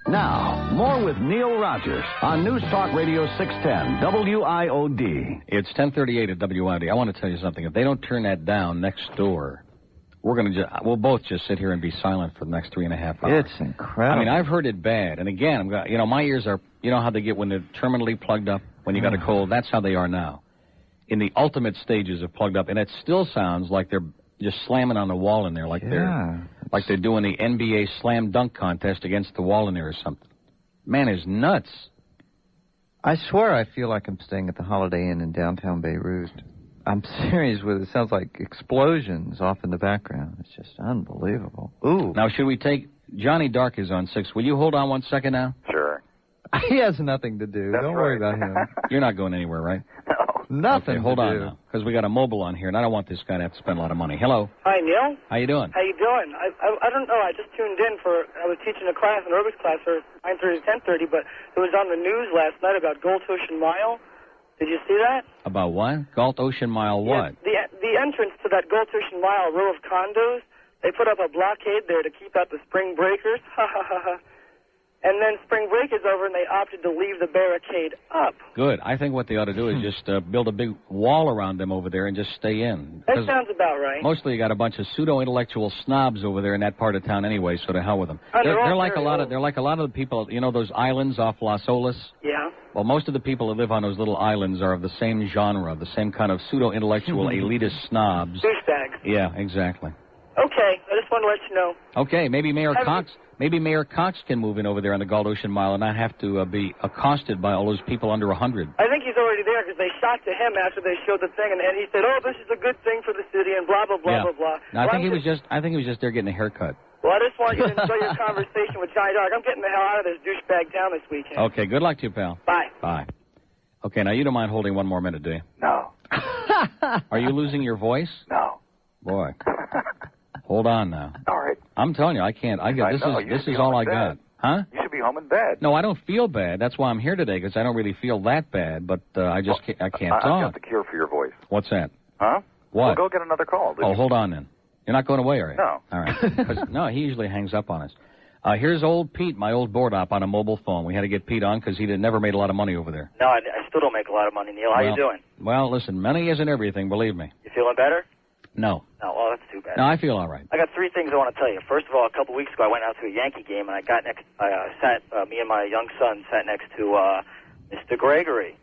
Now, more with Neil Rogers on News Talk Radio 610, WIOD. It's 10:38 at WIOD. I want to tell you something. If they don't turn that down next door, we'll both just sit here and be silent for the next 3.5 hours. It's incredible. I mean, I've heard it bad. And again, my ears are, you know how they get when they're terminally plugged up, when you got a cold? That's how they are now. In the ultimate stages of plugged up. And it still sounds like they're just slamming on the wall in there, like they're doing the NBA slam dunk contest against the wall in there or something. Man is nuts. I swear I feel like I'm staying at the Holiday Inn in downtown Beirut. I'm serious with it. It sounds like explosions off in the background. It's just unbelievable. Ooh. Now, should we take... Johnny Dark is on 6. Will you hold on 1 second now? Sure. He has nothing to do. Don't worry about him. You're not going anywhere, right? Nothing. Okay, hold on now, because we got a mobile on here, and I don't want this guy to have to spend a lot of money. Hello. Hi, Neil. How you doing? How you doing? I don't know. I just tuned in I was teaching a class, an aerobics class for 9:30 to 10:30, but it was on the news last night about Gulf Ocean Mile. Did you see that? About what? Gulf Ocean Mile what? Yeah, the entrance to that Gulf Ocean Mile row of condos, they put up a blockade there to keep out the spring breakers. Ha ha ha ha. And then spring break is over, and they opted to leave the barricade up. Good. I think what they ought to do is just build a big wall around them over there and just stay in. That sounds about right. Mostly you got a bunch of pseudo-intellectual snobs over there in that part of town anyway, so to hell with them. They're like a lot of the people, you know, those islands off Las Olas? Yeah. Well, most of the people that live on those little islands are of the same genre, the same kind of pseudo-intellectual elitist snobs. Douchebags. Yeah, exactly. Okay, I just want to let you know. Okay, maybe Mayor Cox can move in over there on the Gulf Ocean Mile and not have to be accosted by all those people under 100. I think he's already there because they shot to him after they showed the thing, and he said, "Oh, this is a good thing for the city," and blah blah blah blah blah. No, I think he was just there getting a haircut. Well, I just want you to enjoy your conversation with Johnny Dark. I'm getting the hell out of this douchebag town this weekend. Okay, good luck to you, pal. Bye. Bye. Okay, now you don't mind holding one more minute, do you? No. Are you losing your voice? No. Boy. Hold on now. All right. I'm telling you, I can't. This is all I got. Huh? You should be home in bed. No, I don't feel bad. That's why I'm here today, because I don't really feel that bad, but I can't I've talk. got the cure for your voice. What's that? Huh? What? Well, go get another call. Oh, hold on then. You're not going away, are you? No. All right. 'Cause, no, he usually hangs up on us. Here's old Pete, my old board op, on a mobile phone. We had to get Pete on because he'd never made a lot of money over there. No, I still don't make a lot of money, Neil. How you doing? Well, listen, money isn't everything, believe me. You feeling better? No. No, well, that's too bad. No, I feel all right. I got 3 things I want to tell you. First of all, a couple weeks ago, I went out to a Yankee game, and I got me and my young son sat next to Mr. Gregory.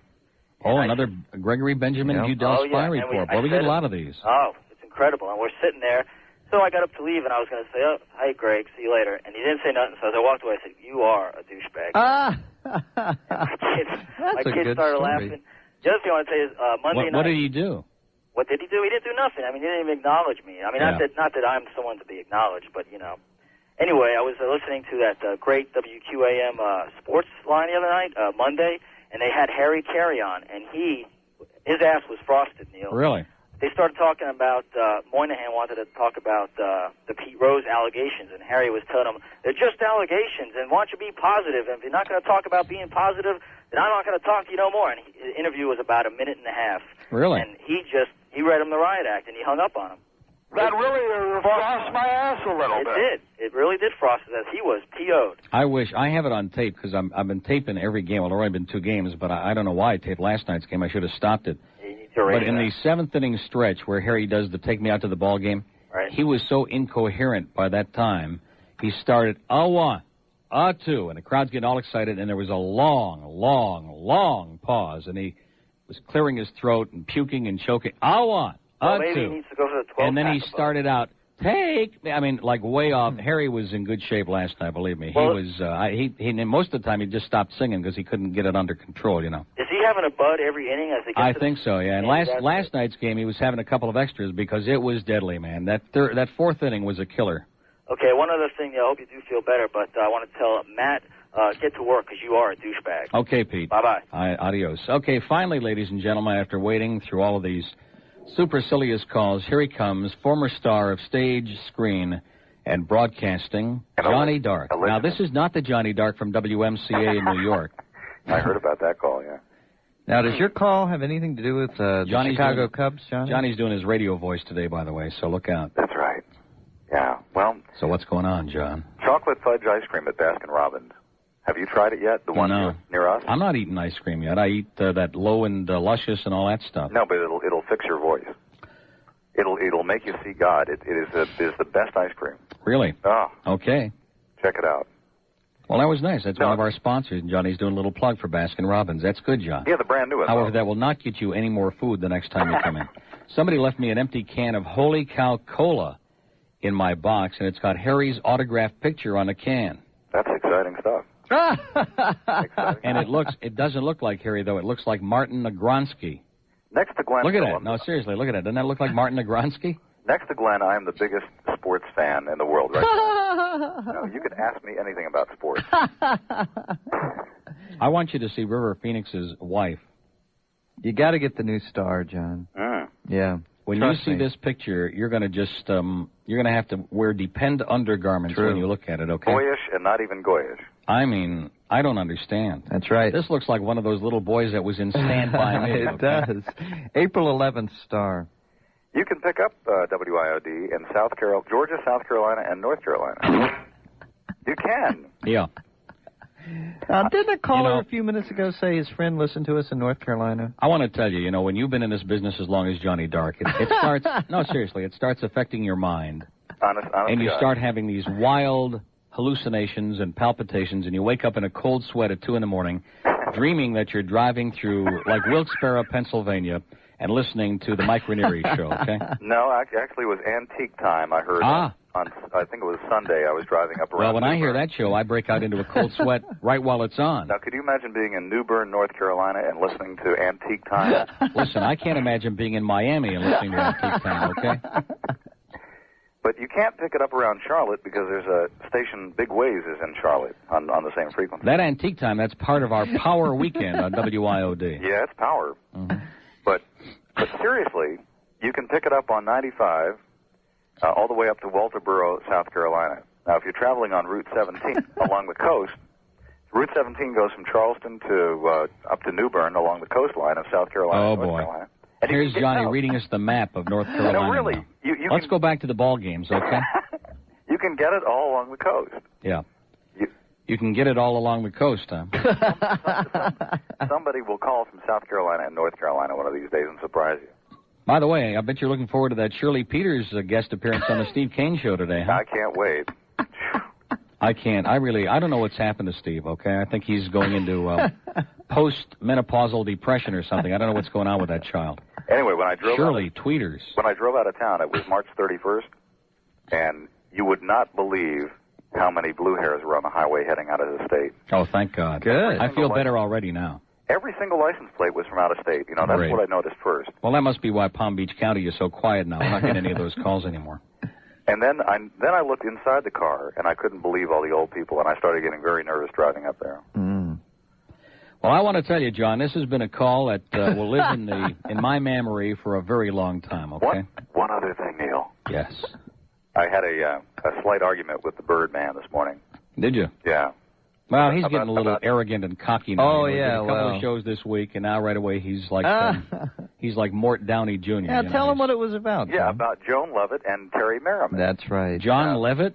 Oh, another Gregory Benjamin Udell Spy Report. Well, we get a lot of these. Oh, it's incredible. And we're sitting there. So I got up to leave, and I was going to say, "Oh, hi, Greg, see you later." And he didn't say nothing, so as I walked away, I said, "You are a douchebag." My kids started laughing. The other thing I want to say is Monday night. What did he do? What did he do? He didn't do nothing. I mean, he didn't even acknowledge me. I mean, not that I'm someone to be acknowledged, but, you know. Anyway, I was listening to that great WQAM sports line the other night, Monday, and they had Harry Carey on, and his ass was frosted, Neil. Really? They started talking about, Moynihan wanted to talk about the Pete Rose allegations, and Harry was telling him, they're just allegations, and why don't you be positive? And if you're not going to talk about being positive, then I'm not going to talk to you no more. And the interview was about a minute and a half. Really? And he read him the riot act, and he hung up on him. That really frosted my ass a little bit. It did. It really did frost his ass. He was PO'd. I wish. I have it on tape because I've been taping every game. Well, there have only been 2 games, but I don't know why I taped last night's game. I should have stopped it. But in the 7th inning stretch where Harry does the take me out to the ball game, he was so incoherent by that time. He started 0-1, 0-2, and the crowd's getting all excited, and there was a long, long, long pause, and he was clearing his throat and puking and choking. 0-1, 0-2. Maybe he needs to go for the 12. And then he started out, like way off. Harry was in good shape last night, believe me. Well, most of the time he just stopped singing because he couldn't get it under control, you know. Is he having a bud every inning as they get I think so, yeah. And last night's game he was having a couple of extras because it was deadly, man. That 4th inning was a killer. Okay, one other thing. I hope you do feel better, but I want to tell Matt, get to work because you are a douchebag. Okay, Pete. Bye-bye. Adios. Okay, finally, ladies and gentlemen, after waiting through all of these supercilious calls, here he comes, former star of stage, screen, and broadcasting, Johnny Dark. Now, this is not the Johnny Dark from WMCA in New York. I heard about that call, yeah. Now, does your call have anything to do with the Chicago Cubs, Johnny? Johnny's doing his radio voice today, by the way, so look out. That's right. Yeah, well... So what's going on, John? Chocolate fudge ice cream at Baskin-Robbins. Have you tried it yet? The one near us? I'm not eating ice cream yet. I eat that Low and Luscious and all that stuff. No, but it'll fix your voice. It'll make you see God. It is the best ice cream. Really? Oh. Okay. Check it out. Well, that was nice. That's one of our sponsors. Johnny's doing a little plug for Baskin-Robbins. That's good, John. Yeah, the brand new one. However, that will not get you any more food the next time you come in. Somebody left me an empty can of Holy Cow Cola in my box, and it's got Harry's autographed picture on the can. That's exciting stuff. And it doesn't look like Harry, though. It looks like Martin Nagronsky. Next to Glen Look at Hill, that. No, seriously, look at that. Doesn't that look like Martin Nagronsky? Next to Glenn, I am the biggest sports fan in the world right now. No, you can ask me anything about sports. I want you to see River Phoenix's wife. You got to get the new star, John. Yeah. When you see this picture, you're going to just you're going to have to wear Depend undergarments when you look at it, okay? Boyish and not even goyish. I mean, I don't understand. That's right. This looks like one of those little boys that was in Stand By Me. It does. April 11th star. You can pick up WIOD in Georgia, South Carolina, and North Carolina. You can. Yeah. Didn't a caller a few minutes ago say his friend listened to us in North Carolina? I want to tell you, when you've been in this business as long as Johnny Dark, it starts, no, seriously, it starts affecting your mind. Honest and you God. start having these wild hallucinations and palpitations, and you wake up in a cold sweat at 2 in the morning, dreaming that you're driving through, like Wilkes-Barre, Pennsylvania, and listening to the Mike Ranieri Show, okay? No, actually it was Antique Time, I heard. On I think it was Sunday, I was driving up around Well, when New I hear Bern. that show, I break out into a cold sweat right while it's on. Now, could you imagine being in New Bern, North Carolina, and listening to Antique Time? Listen, I can't imagine being in Miami and listening to Antique Time, okay? But you can't pick it up around Charlotte because there's a station, Big Ways is in Charlotte on the same frequency. That Antique Time, that's part of our Power Weekend on WIOD. Yeah, it's power. But seriously, you can pick it up on 95 all the way up to Walterboro, South Carolina. Now, if you're traveling on Route 17 along the coast, Route 17 goes from Charleston to up to New Bern along the coastline of South Carolina. Oh, North boy. Carolina. Here's Johnny reading us the map of North Carolina. No, really. Let's go back to the ball games, okay? You can get it all along the coast. Yeah. You can get it all along the coast, huh? Somebody will call from South Carolina and North Carolina one of these days and surprise you. By the way, I bet you're looking forward to that Shirley Peters guest appearance on the Steve Kane Show today, huh? I can't wait. I can't. I don't know what's happened to Steve, okay? I think he's going into post-menopausal depression or something. I don't know what's going on with that child. Anyway, when I drove Shirley Tweeters. When I drove out of town, it was March 31st, and you would not believe how many blue hairs were on the highway heading out of the state. Oh, thank God. Good. I feel better already now. Every single license plate was from out of state. That's Great. what I noticed first. Well, that must be why Palm Beach County is so quiet now. I'm not getting any of those calls anymore. And then I looked inside the car, and I couldn't believe all the old people, and I started getting very nervous driving up there. Well, I want to tell you, John, this has been a call that will live in my memory for a very long time, okay? One other thing, Neil. Yes. I had a slight argument with the Birdman this morning. Did you? Yeah. Well, he's getting a little arrogant and cocky now. Oh, He yeah, did a couple of shows this week, and now right away he's like Mort Downey Jr. Yeah, tell him what it was about. Yeah, John. about Joan Lovett and Terry Merriman. That's right. John Levitt?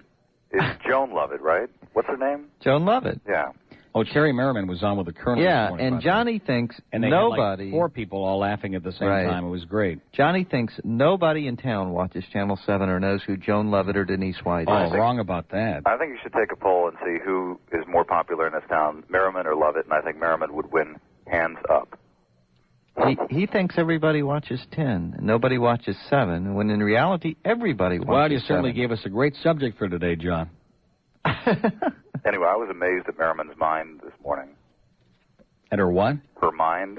It's Joan Lovett, right? What's her name? Joan Lovett. Yeah. Oh, Terry Merriman was on with the Colonel. Yeah, this morning, and Johnny thinks and they nobody... had like 4 people all laughing at the same time. It was great. Johnny thinks nobody in town watches Channel 7 or knows who Joan Lovett or Denise White is. Oh, wrong about that. I think you should take a poll and see who is more popular in this town, Merriman or Lovett, and I think Merriman would win hands up. He thinks everybody watches 10, and nobody watches 7, when in reality everybody watches 7. Well, you certainly gave us a great subject for today, John. Anyway, I was amazed at Merriman's mind this morning. At her what? Her mind.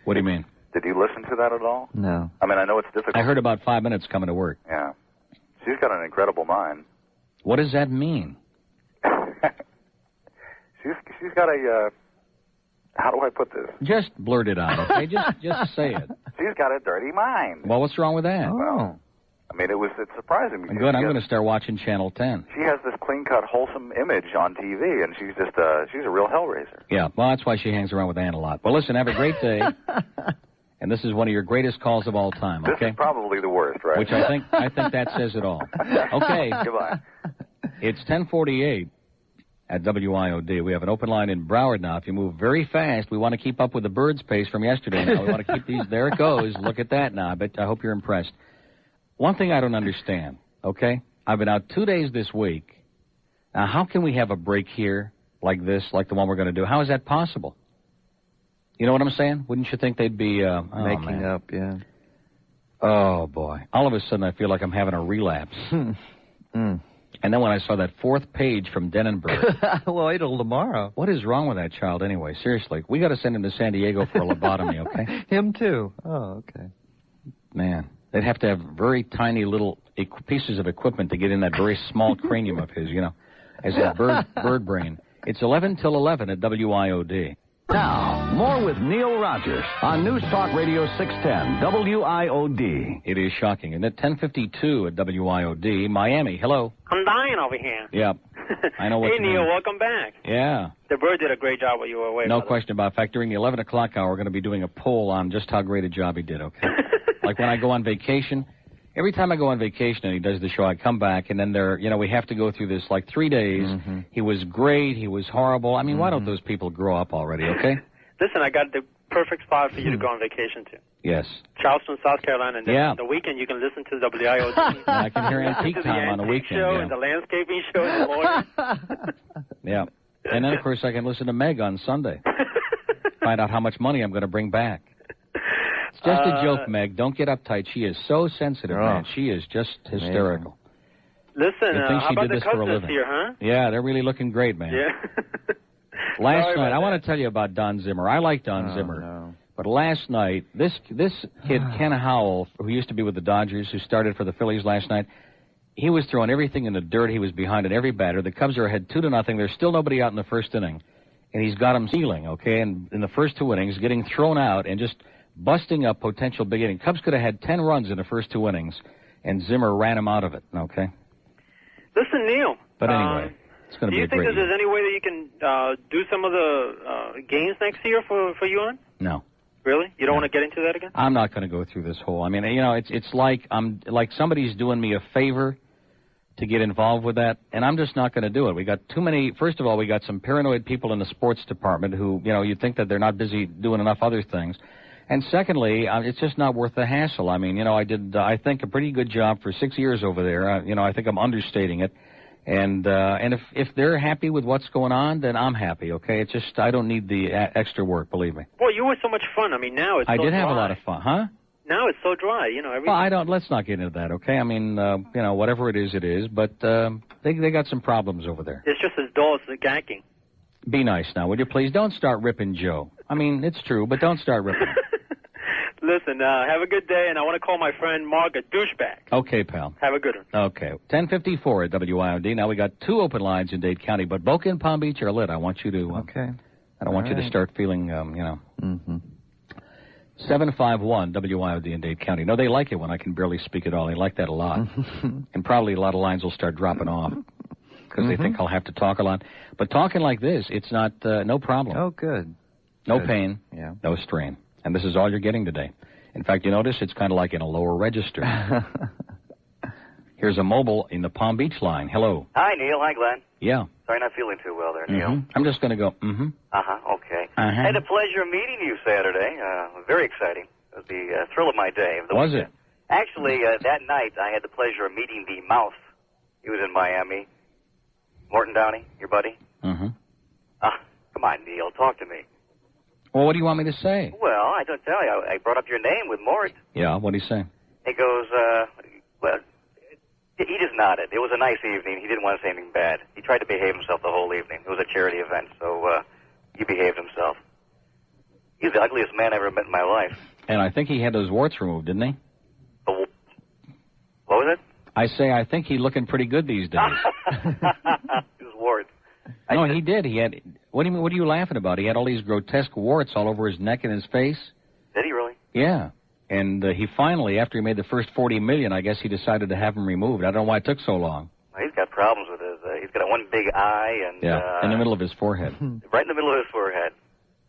What do you mean? Did you listen to that at all? No. I mean, I know it's difficult. I heard about 5 minutes coming to work. Yeah. She's got an incredible mind. What does that mean? She's got a, how do I put this? Just blurt it out, okay? Just say it. She's got a dirty mind. Well, what's wrong with that? Well, I mean, it's surprising. Good, I'm going to start watching Channel 10. She has this clean-cut, wholesome image on TV, and she's just she's a real hellraiser. Yeah, well, that's why she hangs around with Ann a lot. Well, listen, have a great day. And this is one of your greatest calls of all time, okay? This is probably the worst, right? Which I think that says it all. Okay. Goodbye. It's 10:48. at WIOD. We have an open line in Broward now. If you move very fast, we want to keep up with the Birds pace from yesterday. Now we want to keep these. There it goes. Look at that now. I hope you're impressed. One thing I don't understand, okay? I've been out 2 days this week. Now, how can we have a break here like this, like the one we're going to do? How is that possible? You know what I'm saying? Wouldn't you think they'd be... making up, yeah. Oh, boy. All of a sudden, I feel like I'm having a relapse. And then when I saw that fourth page from Denenberg... Well, wait till tomorrow. What is wrong with that child anyway? Seriously. We got to send him to San Diego for a lobotomy, okay? Him, too. Oh, okay. Man, they'd have to have very tiny little pieces of equipment to get in that very small cranium of his, you know, as a bird brain. It's 11 till 11 at WIOD. Now, more with Neil Rogers on News Talk Radio 610, WIOD. It is shocking. And at 10:52 at WIOD, Miami. Hello. I'm dying over here. Yeah. I know what Hey, Neil, welcome back. Yeah. The Bird did a great job while you were away. No question about it. In fact, during the 11 o'clock hour, we're going to be doing a poll on just how great a job he did, okay? Like when I go on vacation, every time I go on vacation and he does the show, I come back, and then we have to go through this like 3 days. Mm-hmm. He was great. He was horrible. I mean, why don't those people grow up already, okay? Listen, I got the perfect spot for you to go on vacation to. Yes. Charleston, South Carolina. And then on the weekend, you can listen to WIOD. I can hear Antique Time on the weekend. Show yeah. and the landscaping show and the lawyer. Yeah. And then, of course, I can listen to Meg on Sunday. Find out how much money I'm going to bring back. It's just a joke, Meg. Don't get uptight. She is so sensitive, man. She is just hysterical. Listen, how about the Cubs this year, huh? Yeah, they're really looking great, man. Yeah. Last night, I want to tell you about Don Zimmer. I like Don Zimmer. No. But last night, this kid, Ken Howell, who used to be with the Dodgers, who started for the Phillies last night, he was throwing everything in the dirt. He was behind at every batter. The Cubs are ahead 2-0. There's still nobody out in the first inning. And he's got them sealing, okay? And in the first 2 innings, getting thrown out and just busting up potential big inning. Cubs could have had 10 runs in the first 2 innings, and Zimmer ran him out of it, okay? Listen, Neil. But anyway, it's going to be a great Do you think that there's any way that you can do some of the games next year for you on? No. Really? You don't want to get into that again? I'm not going to go through this whole... I mean, you know, it's like somebody's doing me a favor to get involved with that, and I'm just not going to do it. We got too many... First of all, we got some paranoid people in the sports department who, you know, you think that they're not busy doing enough other things. And secondly, it's just not worth the hassle. I mean, you know, I did, I think, a pretty good job for 6 years over there. You know, I think I'm understating it. And if they're happy with what's going on, then I'm happy, okay? It's just, I don't need the extra work, believe me. Well, you were so much fun. I mean, now it's so dry. I did have a lot of fun, huh? Now it's so dry, you know. Everything. Well, let's not get into that, okay? I mean, you know, whatever it is, but they got some problems over there. It's just as dull as the gacking. Be nice now, would you please? Don't start ripping Joe. I mean, it's true, but don't start ripping him. Listen, have a good day, and I want to call my friend Mark a douchebag. Okay, pal. Have a good one. Okay. 10:54 at WIOD. Now we got 2 open lines in Dade County, but Boca and Palm Beach are lit. I want you to... okay. I don't want you to start feeling, you know... 751 WIOD in Dade County. No, they like it when I can barely speak at all. They like that a lot. And probably a lot of lines will start dropping off because they think I'll have to talk a lot. But talking like this, it's not... no problem. Oh, good. No pain. Yeah. No strain. And this is all you're getting today. In fact, you notice it's kind of like in a lower register. Here's a mobile in the Palm Beach line. Hello. Hi, Neil. Hi, Glenn. Yeah. Sorry, not feeling too well there, Neil. I'm just going to go, okay. I had the pleasure of meeting you Saturday. Very exciting. It was the thrill of my day. Was it? Actually, that night, I had the pleasure of meeting the Mouse. He was in Miami. Morton Downey, your buddy. Come on, Neil. Talk to me. Well, what do you want me to say? Well, I don't tell you. I brought up your name with Mort. Yeah, what did he say? He goes, well, he just nodded. It was a nice evening. He didn't want to say anything bad. He tried to behave himself the whole evening. It was a charity event, so he behaved himself. He's the ugliest man I ever met in my life. And I think he had those warts removed, didn't he? What was it? I say I think he's looking pretty good these days. His warts. No, he did. He had... What do you mean? What are you laughing about? He had all these grotesque warts all over his neck and his face. Did he really? Yeah. And he finally, after he made the first $40 million, I guess he decided to have them removed. I don't know why it took so long. Well, he's got problems with his... he's got one big eye and... Yeah, in the middle of his forehead. Right in the middle of his forehead.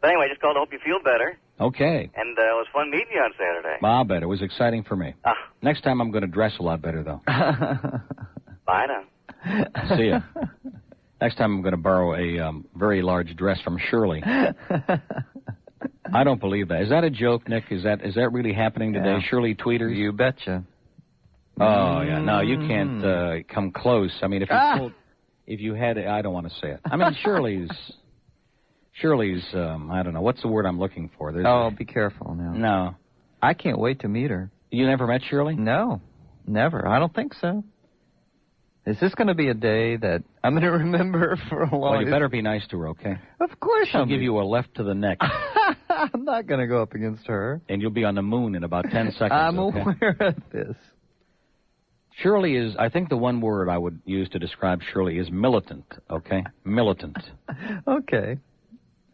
But anyway, I just called to hope you feel better. Okay. And it was fun meeting you on Saturday. I'll bet. It was exciting for me. Next time I'm going to dress a lot better, though. Bye now. See ya. Next time I'm going to borrow a very large dress from Shirley. I don't believe that. Is that a joke, Nick? Is that really happening today? Yeah. Shirley Tweeters? You betcha. Oh, yeah. No, you can't come close. I mean, if you had I don't want to say it. I mean, Shirley's, I don't know. What's the word I'm looking for? Be careful now. No. I can't wait to meet her. You never met Shirley? No, never. I don't think so. Is this going to be a day that I'm going to remember for a long time? Well, you better be nice to her, okay? Of course She'll give you a left to the neck. I'm not going to go up against her. And you'll be on the moon in about 10 seconds, I'm aware of this. Shirley is, I think the one word I would use to describe Shirley is militant, okay? Militant. Okay.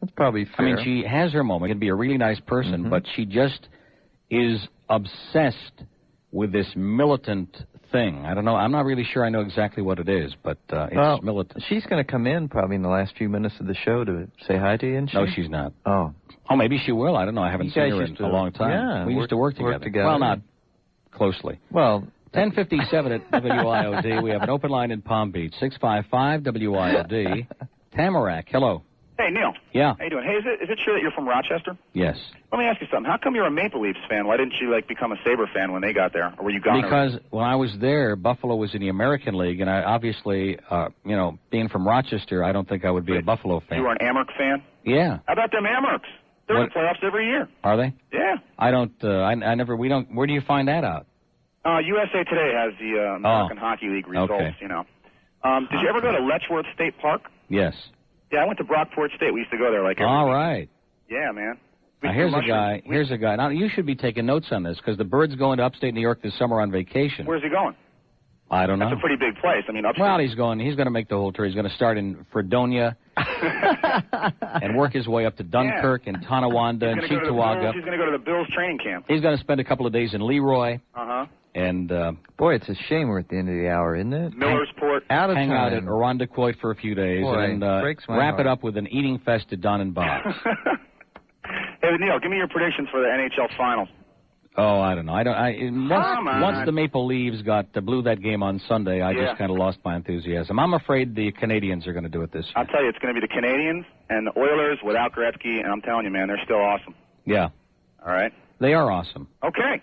That's probably fair. I mean, she has her moment. She can be a really nice person, but she just is obsessed with this militant thing. I don't know. I'm not really sure I know exactly what it is, but it's militant. She's going to come in probably in the last few minutes of the show to say hi to you, isn't she? No, she's not. Oh, maybe she will. I don't know. I haven't seen her in a long time. Yeah, we used to work together. Well, not closely. Well, 10:57 at WIOD. We have an open line in Palm Beach. 655 WIOD. Tamarack, hello. Hey, Neil. Yeah. How you doing? Hey, is it true that you're from Rochester? Yes. Let me ask you something. How come you're a Maple Leafs fan? Why didn't you, become a Sabre fan when they got there? Or were you gone? Because when I was there, Buffalo was in the American League, and I obviously, being from Rochester, I don't think I would be a Buffalo fan. You were an Amerks fan? Yeah. How about them Amerks? They're in the playoffs every year. Are they? Yeah. I don't, where do you find that out? USA Today has the American Hockey League results, okay. Did you ever go to Letchworth State Park? Yes. Yeah, I went to Brockport State. We used to go there every All week. right. Yeah, man. Now, here's a guy. Now, you should be taking notes on this, because the Bird's going to upstate New York this summer on vacation. Where's he going? I don't know. That's a pretty big place. I mean, upstate. Well, he's going to make the whole tour. He's going to start in Fredonia and work his way up to Dunkirk and Tonawanda and Cheektowaga. He's going to go to the Bills training camp. He's going to spend a couple of days in Leroy. Uh-huh. And, boy, it's a shame we're at the end of the hour, isn't it? Millersport. Hang out at Irondequoit for a few days, and wrap it up with an eating fest at Don and Bob's. Hey, Neil, give me your predictions for the NHL Finals. Oh, I don't know. Once the Maple Leafs blew that game on Sunday, I just kind of lost my enthusiasm. I'm afraid the Canadians are going to do it this year. I'll tell you, it's going to be the Canadians and the Oilers without Gretzky, and I'm telling you, man, they're still awesome. Yeah. All right? They are awesome. Okay.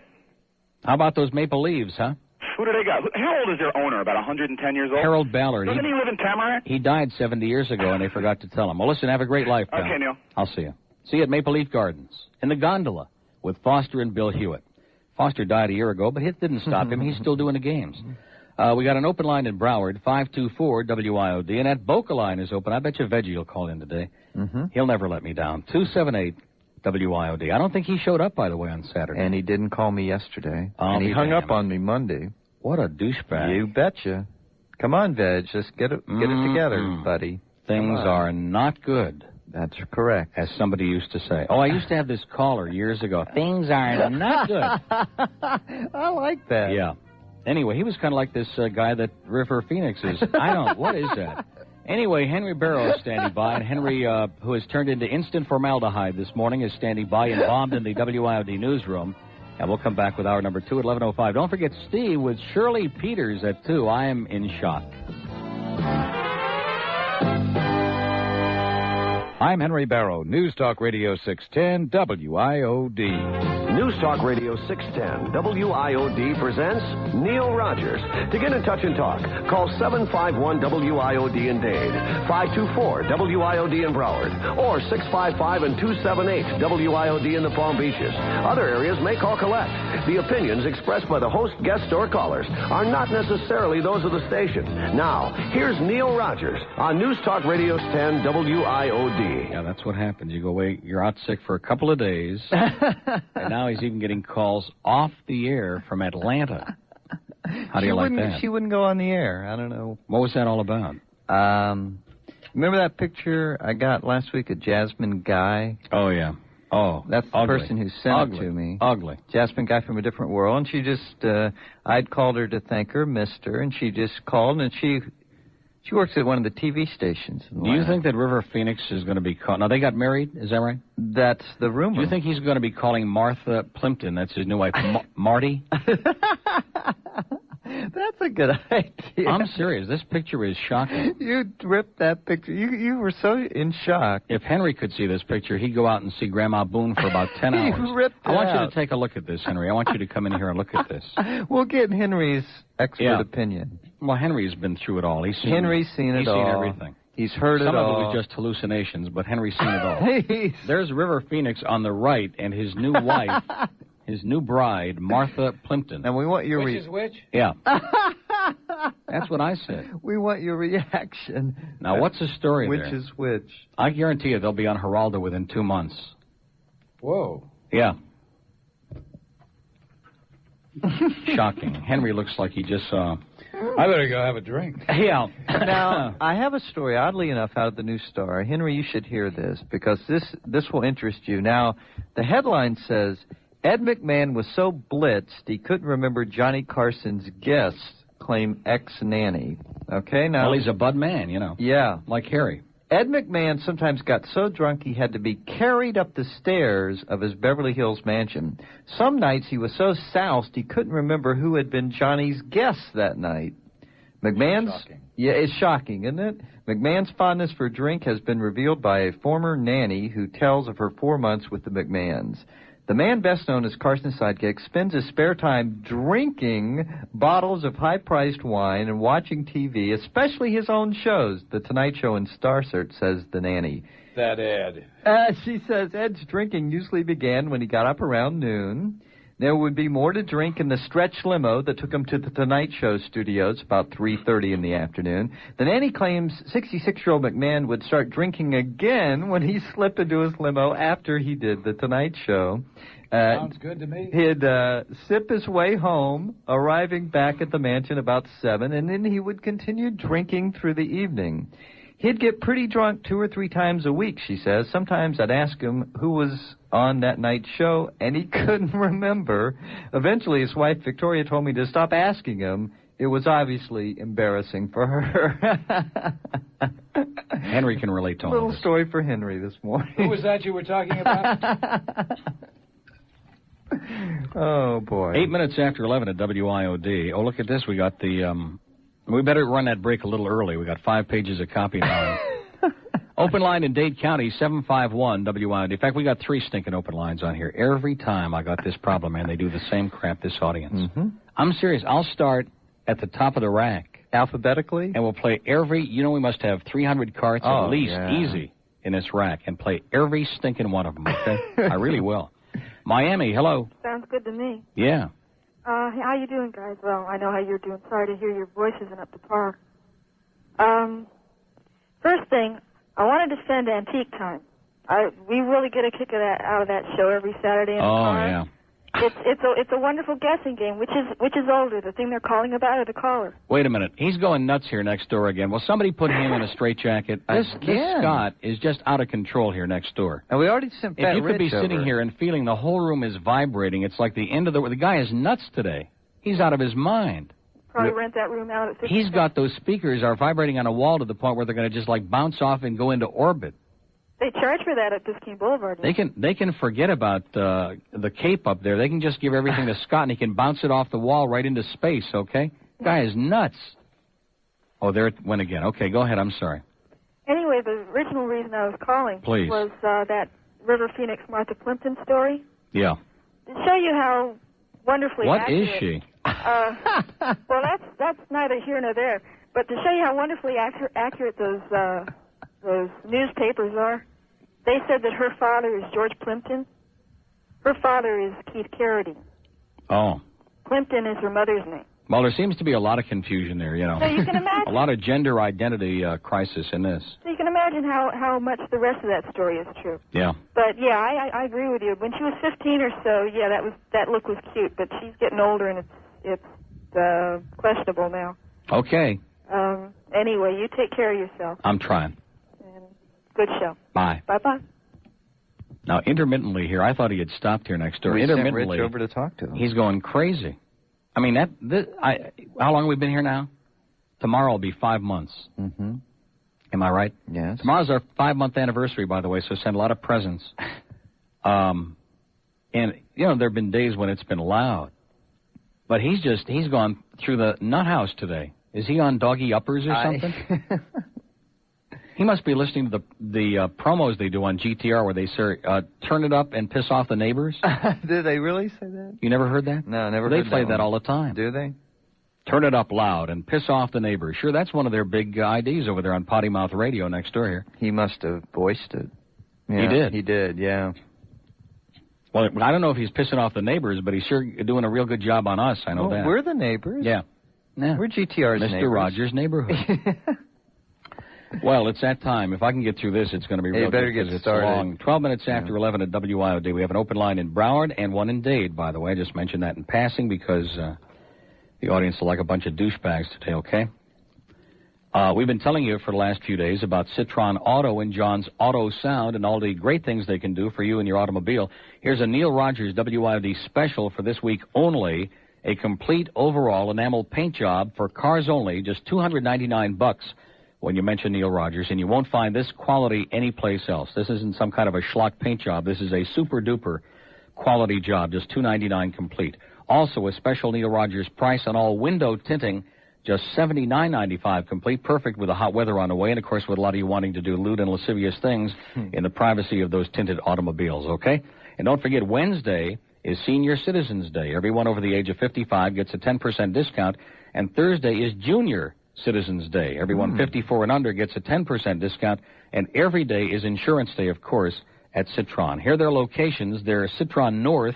How about those Maple Leaves, huh? Who do they got? How old is their owner? About 110 years old? Harold Ballard. Doesn't he live in Tamarack? He died 70 years ago, and they forgot to tell him. Well, listen, have a great life, pal. Okay, Neil. I'll see you. See you at Maple Leaf Gardens, in the gondola, with Foster and Bill Hewitt. Foster died a year ago, but it didn't stop him. He's still doing the games. We got an open line in Broward, 524-WIOD, and that Boca line is open. I bet you Veggie will call in today. He'll never let me down. 278-WIOD. I don't think he showed up, by the way, on Saturday. And he didn't call me yesterday. And he hung up on me Monday. What a douchebag. You betcha. Come on, Veg. Just get it together, buddy. Things are not good. That's correct. As somebody used to say. Oh, I used to have this caller years ago. Things are not good. I like that. Yeah. Anyway, he was kind of like this guy that River Phoenix is. What is that? Anyway, Henry Barrow is standing by, and Henry, who has turned into instant formaldehyde this morning, is standing by and bombed in the WIOD newsroom. And we'll come back with hour number 2 at 11:05. Don't forget Steve with Shirley Peters at 2. I am in shock. I'm Henry Barrow, News Talk Radio 610 WIOD. News Talk Radio 610 WIOD presents Neil Rogers. To get in touch and talk, call 751-WIOD in Dade, 524-WIOD in Broward, or 655-278-WIOD in the Palm Beaches. Other areas may call collect. The opinions expressed by the host, guests, or callers are not necessarily those of the station. Now, here's Neil Rogers on News Talk Radio 10 WIOD. Yeah, that's what happens. You go away, you're out sick for a couple of days, and now he's even getting calls off the air from Atlanta. How do you like that? She wouldn't go on the air. I don't know. What was that all about? Remember that picture I got last week of Jasmine Guy? Oh, yeah. Oh, that's the person who sent it to me. Ugly. Jasmine Guy from a different world. And she just, I'd called her to thank her, missed her, and she just called, and she works at one of the TV stations. Do you think that River Phoenix is going to be called? Now, they got married, is that right? That's the rumor. Do you think he's going to be calling Martha Plimpton, that's his new wife, Marty? That's a good idea. I'm serious. This picture is shocking. You ripped that picture. You were so in shock. If Henry could see this picture, he'd go out and see Grandma Boone for about 10 hours. You ripped it I want out. you to take a look at this, Henry. I want you to come in here and look at this. We'll get Henry's expert opinion. Well, Henry's been through it all. Henry's seen it all. He's seen everything. He's heard it all. Some of it was just hallucinations, but Henry's seen it all. There's River Phoenix on the right and his new wife, his new bride, Martha Plimpton. And we want your Which is which? Yeah. That's what I said. We want your reaction. Now, what's the story which there? Which is which? I guarantee you they'll be on Geraldo within 2 months. Whoa. Yeah. Shocking. Henry looks like he just saw... I better go have a drink. Yeah. Now, I have a story, oddly enough, out of the News Star. Henry, you should hear this, because this will interest you. Now, the headline says, Ed McMahon was so blitzed he couldn't remember Johnny Carson's guests, claim ex-nanny. Okay, now... Well, he's a bud man, you know. Yeah. Like Harry. Ed McMahon sometimes got so drunk he had to be carried up the stairs of his Beverly Hills mansion. Some nights he was so soused he couldn't remember who had been Johnny's guests that night. McMahon's... Shocking. Yeah, it's shocking, isn't it? McMahon's fondness for drink has been revealed by a former nanny who tells of her 4 months with the McMahons. The man best known as Carson's sidekick spends his spare time drinking bottles of high-priced wine and watching TV, especially his own shows. The Tonight Show and Star Search, says the nanny. That Ed. She says Ed's drinking usually began when he got up around noon. There would be more to drink in the stretch limo that took him to the Tonight Show studios about 3:30 in the afternoon. The nanny claims 66-year-old McMahon would start drinking again when he slipped into his limo after he did the Tonight Show. Sounds good to me. He'd sip his way home, arriving back at the mansion about 7, and then he would continue drinking through the evening. He'd get pretty drunk 2 or 3 times a week, she says. Sometimes I'd ask him who was on that night's show, and he couldn't remember. Eventually, his wife, Victoria, told me to stop asking him. It was obviously embarrassing for her. Henry can relate to all Little of this. story for Henry this morning. Who was that you were talking about? Oh, boy. 8 minutes after 11 at WIOD. Oh, look at this. We got the... we better run that break a little early. We got 5 pages of copy now. Open line in Dade County, 751 WIOD. In fact, we got 3 stinking open lines on here. Every time I got this problem, man, they do the same crap, this audience. Mm-hmm. I'm serious. I'll start at the top of the rack. Alphabetically? And we'll play every... You know, we must have 300 carts at least, easy, in this rack, and play every stinking one of them, okay? I really will. Miami, hello. Sounds good to me. Yeah. How you doing, guys? Well, I know how you're doing. Sorry to hear your voice isn't up to par. First thing, I want to defend Antique Time. We really get a kick out of that show every Saturday in the car. Oh, yeah. It's a wonderful guessing game. Which is older, the thing they're calling about or the caller? Wait a minute. He's going nuts here next door again. Will somebody put him in a straitjacket? This Scott is just out of control here next door. And we already sent If you could be sitting here and feeling the whole room is vibrating, it's like the end of the guy is nuts today. He's out of his mind. Probably rent that room out at 50 He's got those speakers are vibrating on a wall to the point where they're going to just like bounce off and go into orbit. They charge for that at Biscayne Boulevard. They can forget about the cape up there. They can just give everything to Scott, and he can bounce it off the wall right into space, okay? Guy is nuts. Oh, there it went again. Okay, go ahead. I'm sorry. Anyway, the original reason I was calling was that River Phoenix Martha Plimpton story. Yeah. To show you how wonderfully accurate... What is she? Well, that's neither here nor there. But to show you how wonderfully accurate those newspapers are, they said that her father is George Plimpton. Her father is Keith Carradine. Oh. Plimpton is her mother's name. Well, there seems to be a lot of confusion there, you know. So you can imagine. A lot of gender identity crisis in this. So you can imagine how much the rest of that story is true. Yeah. But, yeah, I agree with you. When she was 15 or so, yeah, that look was cute. But she's getting older, and it's questionable now. Okay. Anyway, you take care of yourself. I'm trying. Good show. Bye. Bye-bye. Now, intermittently here, I thought he had stopped here next door. We sent intermittently, Rich over to talk to him. He's going crazy. I mean, how long have we been here now? Tomorrow will be 5 months. Mm-hmm. Am I right? Yes. Tomorrow's our 5-month anniversary, by the way, so send a lot of presents. And, you know, there have been days when it's been loud. But he's gone through the nut house today. Is he on Doggy Uppers or something? He must be listening to the promos they do on GTR where they say, turn it up and piss off the neighbors. Do they really say that? You never heard that? No, never heard that. They play that all the time. Do they? Turn it up loud and piss off the neighbors. Sure, that's one of their big IDs over there on Potty Mouth Radio next door here. He must have voiced it. Yeah, he did. He did, yeah. Well, I don't know if he's pissing off the neighbors, but he's sure doing a real good job on us. I know that. We're the neighbors. Yeah. We're GTR's neighbors. Mr. Rogers' neighborhood. Well, it's that time. If I can get through this, it's going to be real better good get started. It's long. 12 minutes after 11 at WIOD. We have an open line in Broward and one in Dade, by the way. I just mentioned that in passing because the audience will like a bunch of douchebags today, okay? We've been telling you for the last few days about Citron Auto and John's Auto Sound and all the great things they can do for you and your automobile. Here's a Neil Rogers WIOD special for this week only. A complete overall enamel paint job for cars only, just $299 when you mention Neil Rogers, and you won't find this quality anyplace else. This isn't some kind of a schlock paint job. This is a super-duper quality job, just $299 complete. Also, a special Neil Rogers price on all window tinting, just $79.95 complete, perfect with the hot weather on the way, and, of course, with a lot of you wanting to do lewd and lascivious things in the privacy of those tinted automobiles, okay? And don't forget, Wednesday is Senior Citizens Day. Everyone over the age of 55 gets a 10% discount, and Thursday is Junior Citizens Day. Everyone 54 and under gets a 10% discount, and every day is Insurance Day, of course, at Citron. Here are their locations. They're Citron North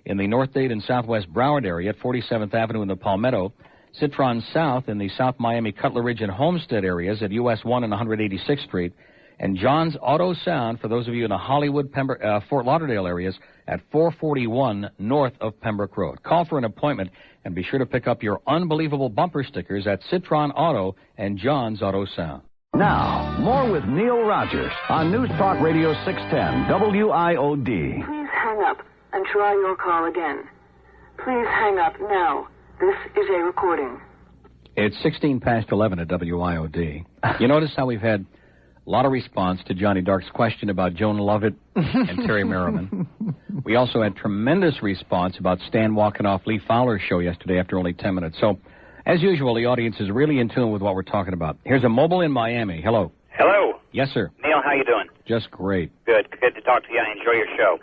in the North Dade and Southwest Broward area at 47th Avenue in the Palmetto, Citron South in the South Miami, Cutler Ridge, and Homestead areas at US 1 and 186th Street, and John's Auto Sound for those of you in the Hollywood, Fort Lauderdale areas at 441 north of Pembroke Road. Call for an appointment and be sure to pick up your unbelievable bumper stickers at Citron Auto and John's Auto Sound. Now, more with Neil Rogers on News Talk Radio 610 WIOD. Please hang up and try your call again. Please hang up now. This is a recording. It's 16 past 11 at WIOD. You notice how we've had a lot of response to Johnny Dark's question about Joan Lovett and Terry Merriman. We also had tremendous response about Stan walking off Lee Fowler Show yesterday after only 10 minutes. So, as usual, the audience is really in tune with what we're talking about. Here's a mobile in Miami. Hello. Hello. Yes, sir. Neil, how you doing? Just great. Good. Good to talk to you. I enjoy your show.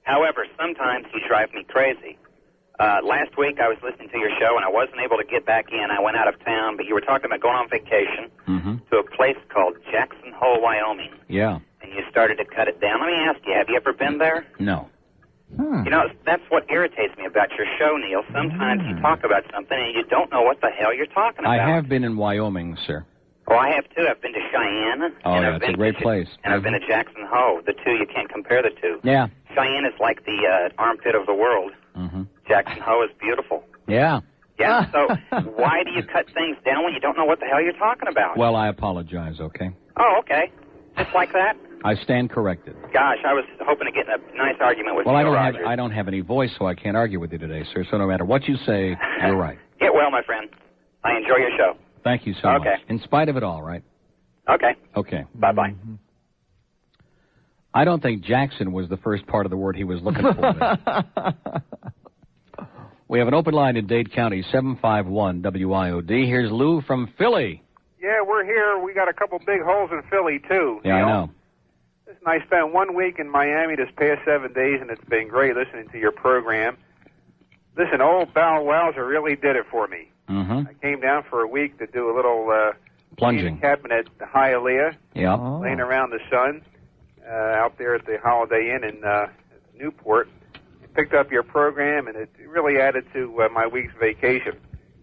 However, sometimes you drive me crazy. Last week I was listening to your show and I wasn't able to get back in. I went out of town, but you were talking about going on vacation to a place called Jackson Hole, Wyoming. Yeah. And you started to cut it down. Let me ask you, have you ever been there? No. You know, that's what irritates me about your show, Neil. Sometimes you talk about something and you don't know what the hell you're talking about. I have been in Wyoming, sir. Oh, I have too. I've been to Cheyenne. Oh, yeah, it's a great place. And I've been to Jackson Hole. The two, you can't compare the two. Yeah. Cheyenne is like the armpit of the world. Jackson Hole is beautiful. Yeah. Yeah, so why do you cut things down when you don't know what the hell you're talking about? Well, I apologize, okay? Oh, okay. Just like that? I stand corrected. Gosh, I was hoping to get in a nice argument with you, Rogers. I don't have any voice, so I can't argue with you today, sir. So no matter what you say, you're right. Get well, my friend. I enjoy your show. Thank you so much. In spite of it all, right? Okay. Okay. Bye-bye. I don't think Jackson was the first part of the word he was looking for there. We have an open line in Dade County, 751 WIOD. Here's Lou from Philly. Yeah, we're here. We got a couple big holes in Philly, too. Yeah, I know. Listen, I spent 1 week in Miami this past 7 days, and it's been great listening to your program. Listen, old Bow Wowser really did it for me. I came down for a week to do a little plunging cabin at Hialeah, laying around the sun out there at the Holiday Inn in Newport. Picked up your program, and it really added to my week's vacation.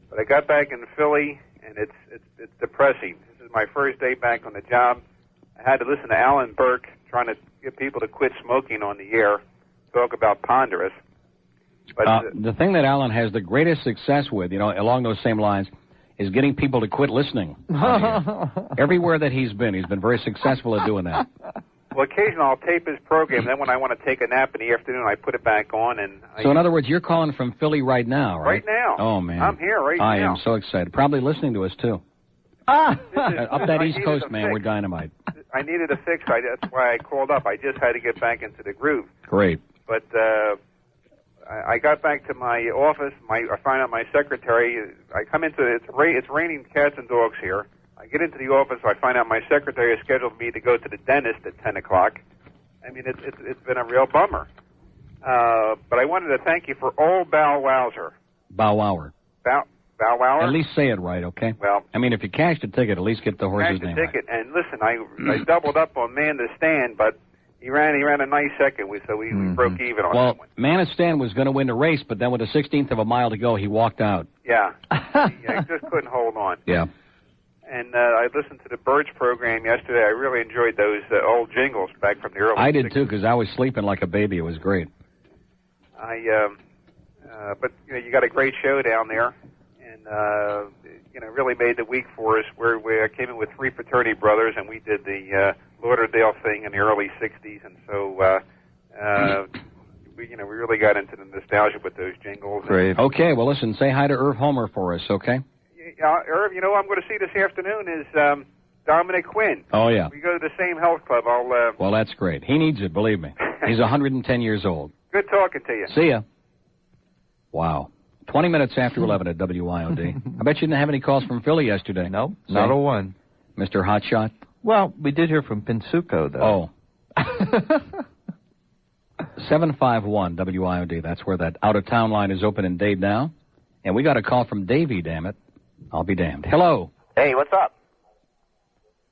But I got back in Philly, and it's depressing. This is my first day back on the job. I had to listen to Alan Burke trying to get people to quit smoking on the air, talk about ponderous. But the thing that Alan has the greatest success with, you know, along those same lines, is getting people to quit listening. Everywhere that he's been very successful at doing that. Well, occasionally I'll tape his program. Then when I want to take a nap in the afternoon, I put it back on. So in other words, you're calling from Philly right now, right? Right now. Oh, man. I'm here right now. I am so excited. Probably listening to us, too. Up that East Coast, man, we're dynamite. I needed a fix. That's why I called up. I just had to get back into the groove. Great. But I got back to my office. I find out my secretary. I come into it's raining cats and dogs here. I get into the office. I find out my secretary has scheduled me to go to the dentist at 10 o'clock. I mean, it's been a real bummer. But I wanted to thank you for all Bow Wowser. Bow Wower. Bow Wower? At least say it right, okay? Well, I mean, if you cashed a ticket, at least get the horse's name right. Ticket. And listen, I doubled up on Man to Stand, but he ran a nice second, so we broke even on that one. Man to Stand was going to win the race, but then with a 16th of a mile to go, he walked out. Yeah. He just couldn't hold on. Yeah. And I listened to the Birds program yesterday. I really enjoyed those old jingles back from the early 60s. I did, too, because I was sleeping like a baby. It was great. But you got a great show down there, and really made the week for us. Where we came in with 3 fraternity brothers, and we did the Lauderdale thing in the early '60s, and so we really got into the nostalgia with those jingles. Great. Okay, well, listen, say hi to Irv Homer for us, okay? Irv, I'm going to see this afternoon is Dominic Quinn. Oh yeah. We go to the same health club. Well, that's great. He needs it, believe me. He's 110 years old. Good talking to you. See ya. Wow. 20 minutes after 11 at WIOD. I bet you didn't have any calls from Philly yesterday. No, not a one. Mr. Hotshot? Well, we did hear from Pinsuco, though. Oh. 751 WIOD. That's where that out-of-town line is open in Dade now. And we got a call from Davey, damn it. I'll be damned. Hello. Hey, what's up?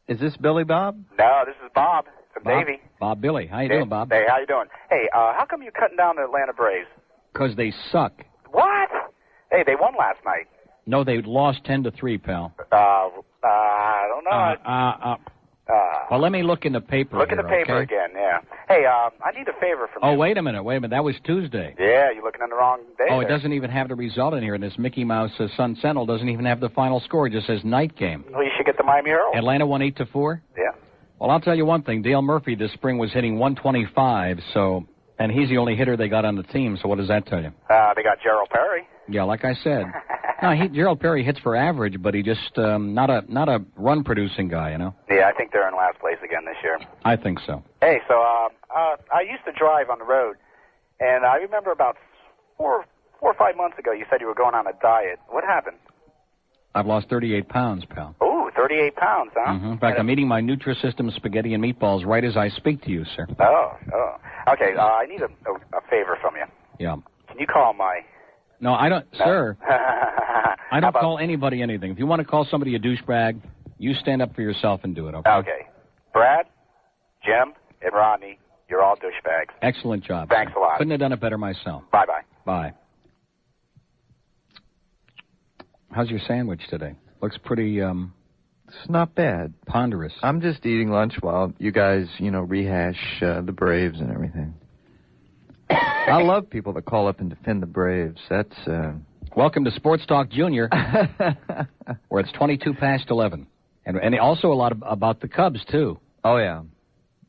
Is this Billy Bob? No, this is Bob from Davey. Bob Billy. How you doing, Bob? Hey, how you doing? Hey, how come you're cutting down the Atlanta Braves? Because they suck. What? Hey, they won last night. No, they lost 10-3, pal. I don't know. Well, let me look in the paper. Look in the paper again, yeah. Hey, I need a favor from you. Oh, wait a minute. That was Tuesday. Yeah, you're looking on the wrong day. Oh, it doesn't even have the result in here. And this Mickey Mouse Sun Sentinel doesn't even have the final score. It just says night game. Well, you should get the Miami Herald. Atlanta won 8-4? Yeah. Well, I'll tell you one thing. Dale Murphy this spring was hitting 125, and he's the only hitter they got on the team, so what does that tell you? They got Gerald Perry. Yeah, like I said. No, Gerald Perry hits for average, but he just not a run-producing guy, Yeah, I think they're in last place again this year. I think so. Hey, so I used to drive on the road, and I remember about 4 or 5 months ago you said you were going on a diet. What happened? I've lost 38 pounds, pal. Ooh, 38 pounds, huh? Mm-hmm. In fact, I'm eating my Nutrisystem spaghetti and meatballs right as I speak to you, sir. Oh. Okay, I need a favor from you. Yeah. Can you call my... No, I don't, no. Sir. I don't call anybody anything. If you want to call somebody a douchebag, you stand up for yourself and do it, okay? Okay. Brad, Jim, and Rodney, you're all douchebags. Excellent job. Thanks a lot. Couldn't have done it better myself. Bye-bye. Bye. How's your sandwich today? Looks pretty, It's not bad. Ponderous. I'm just eating lunch while you guys, rehash the Braves and everything. I love people that call up and defend the Braves. That's, Welcome to Sports Talk Junior, where it's 22 past 11. And also a lot about the Cubs, too. Oh, yeah.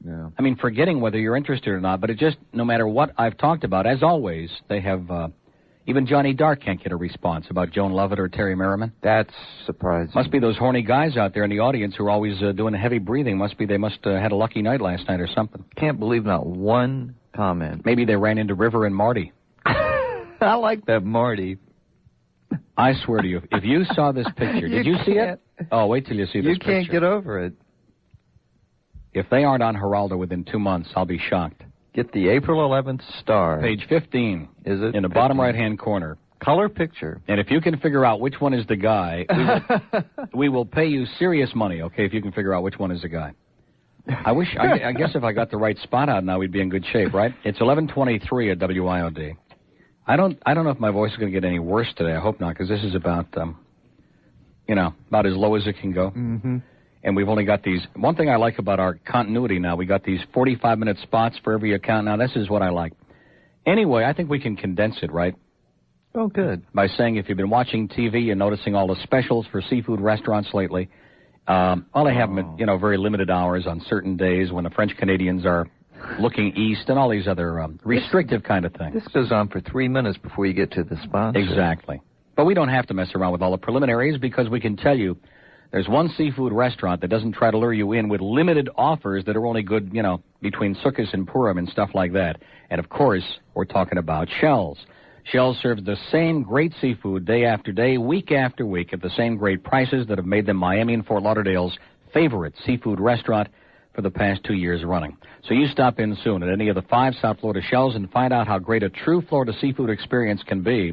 Yeah. I mean, forgetting whether you're interested or not, but it just, no matter what I've talked about, as always, they have, even Johnny Dark can't get a response about Joan Lovett or Terry Merriman. That's surprising. Must be those horny guys out there in the audience who are always doing the heavy breathing. They must had a lucky night last night or something. Can't believe not one comment. Maybe they ran into River and Marty. I like that Marty. I swear to you, if you saw this picture, did you see it? Oh, wait till you see this picture. You can't get over it. If they aren't on Geraldo within 2 months, I'll be shocked. Get the April 11th Star. Page 15. Is it? In the bottom right-hand corner. Color picture. And if you can figure out which one is the guy, we will pay you serious money, okay, if you can figure out which one is the guy. I guess if I got the right spot out now, we'd be in good shape, right? It's 11:23 at WIOD. I don't know if my voice is going to get any worse today. I hope not, because this is about, about as low as it can go. Mm-hmm. And we've only got these. One thing I like about our continuity now, we got these 45-minute spots for every account. Now, this is what I like. Anyway, I think we can condense it, right? Oh, good. By saying if you've been watching TV and noticing all the specials for seafood restaurants lately, all they have them at, very limited hours on certain days when the French Canadians are looking east and all these other restrictive kind of things. This goes on for 3 minutes before you get to the sponsor. Exactly. But we don't have to mess around with all the preliminaries because we can tell you There's one seafood restaurant that doesn't try to lure you in with limited offers that are only good, you know, between Sukkot and Purim and stuff like that. And, of course, we're talking about Shell's. Shell's serves the same great seafood day after day, week after week, at the same great prices that have made them Miami and Fort Lauderdale's favorite seafood restaurant for the past 2 years running. So you stop in soon at any of the 5 South Florida Shells and find out how great a true Florida seafood experience can be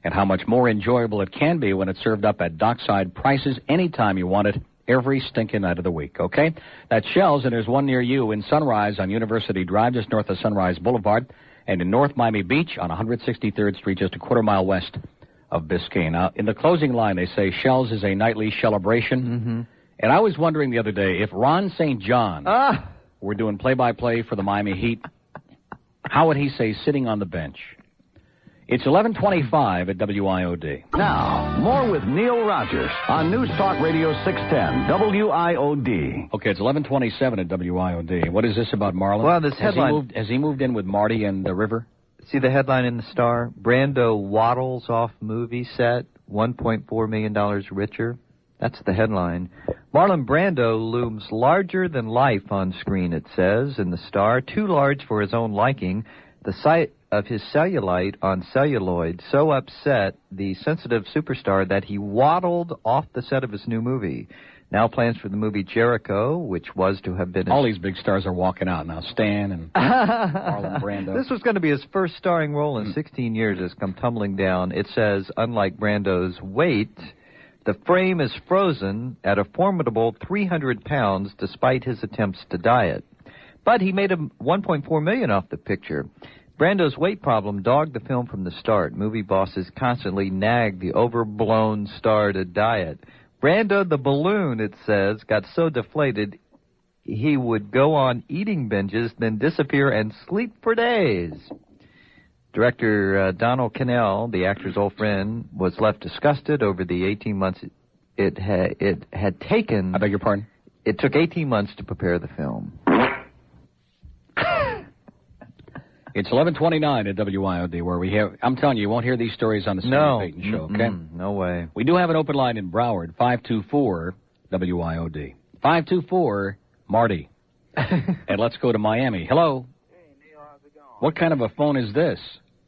and how much more enjoyable it can be when it's served up at dockside prices anytime you want it, every stinking night of the week, okay? That's Shells, and there's one near you in Sunrise on University Drive, just north of Sunrise Boulevard, and in North Miami Beach on 163rd Street, just a quarter mile west of Biscayne. Now, in the closing line, they say Shells is a nightly celebration. Mm-hmm. And I was wondering the other day, if Ron St. John were doing play-by-play for the Miami Heat, how would he say sitting on the bench? It's 11:25 at WIOD. Now, more with Neil Rogers on News Talk Radio 610, WIOD. Okay, it's 11:27 at WIOD. What is this about Marlon? Well, this headline... Has he moved in with Marty and the River? See the headline in the Star? Brando waddles off movie set, $1.4 million richer. That's the headline. Marlon Brando looms larger than life on screen, it says, in the Star. Too large for his own liking. The sight of his cellulite on celluloid so upset the sensitive superstar that he waddled off the set of his new movie. Now plans for the movie Jericho, which was to have been... All these big stars are walking out now. Stan and Marlon Brando. This was going to be his first starring role in 16 years, has come tumbling down. It says, unlike Brando's weight, the frame is frozen at a formidable 300 pounds despite his attempts to diet. But he made $1.4 million off the picture. Brando's weight problem dogged the film from the start. Movie bosses constantly nagged the overblown star to diet. Brando the balloon, it says, got so deflated he would go on eating binges, then disappear and sleep for days. Director Donald Cannell, the actor's old friend, was left disgusted over the 18 months it had taken. I beg your pardon? It took 18 months to prepare the film. It's 11:29 at WIOD, where we have... I'm telling you, you won't hear these stories on the Sandy Payton Show, okay? No way. We do have an open line in Broward, 524-WIOD. 524-MARTY. And let's go to Miami. Hello. Hey, Neil, how's it going? What kind of a phone is this?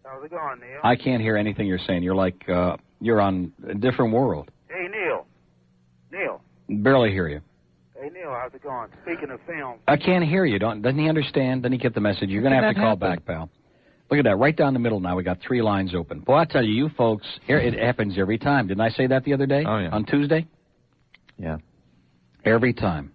How's it going, Neil? I can't hear anything you're saying. You're like, you're on a different world. Hey, Neil. Neil. Barely hear you. Hey, Neil, how's it going? Speaking of film... I can't hear you. Doesn't he understand? Doesn't he get the message? You're going to have to call back, pal. Look at that. Right down the middle now. We got 3 lines open. Boy, I tell you, you folks, it happens every time. Didn't I say that the other day? Oh, yeah. On Tuesday? Yeah. Every time.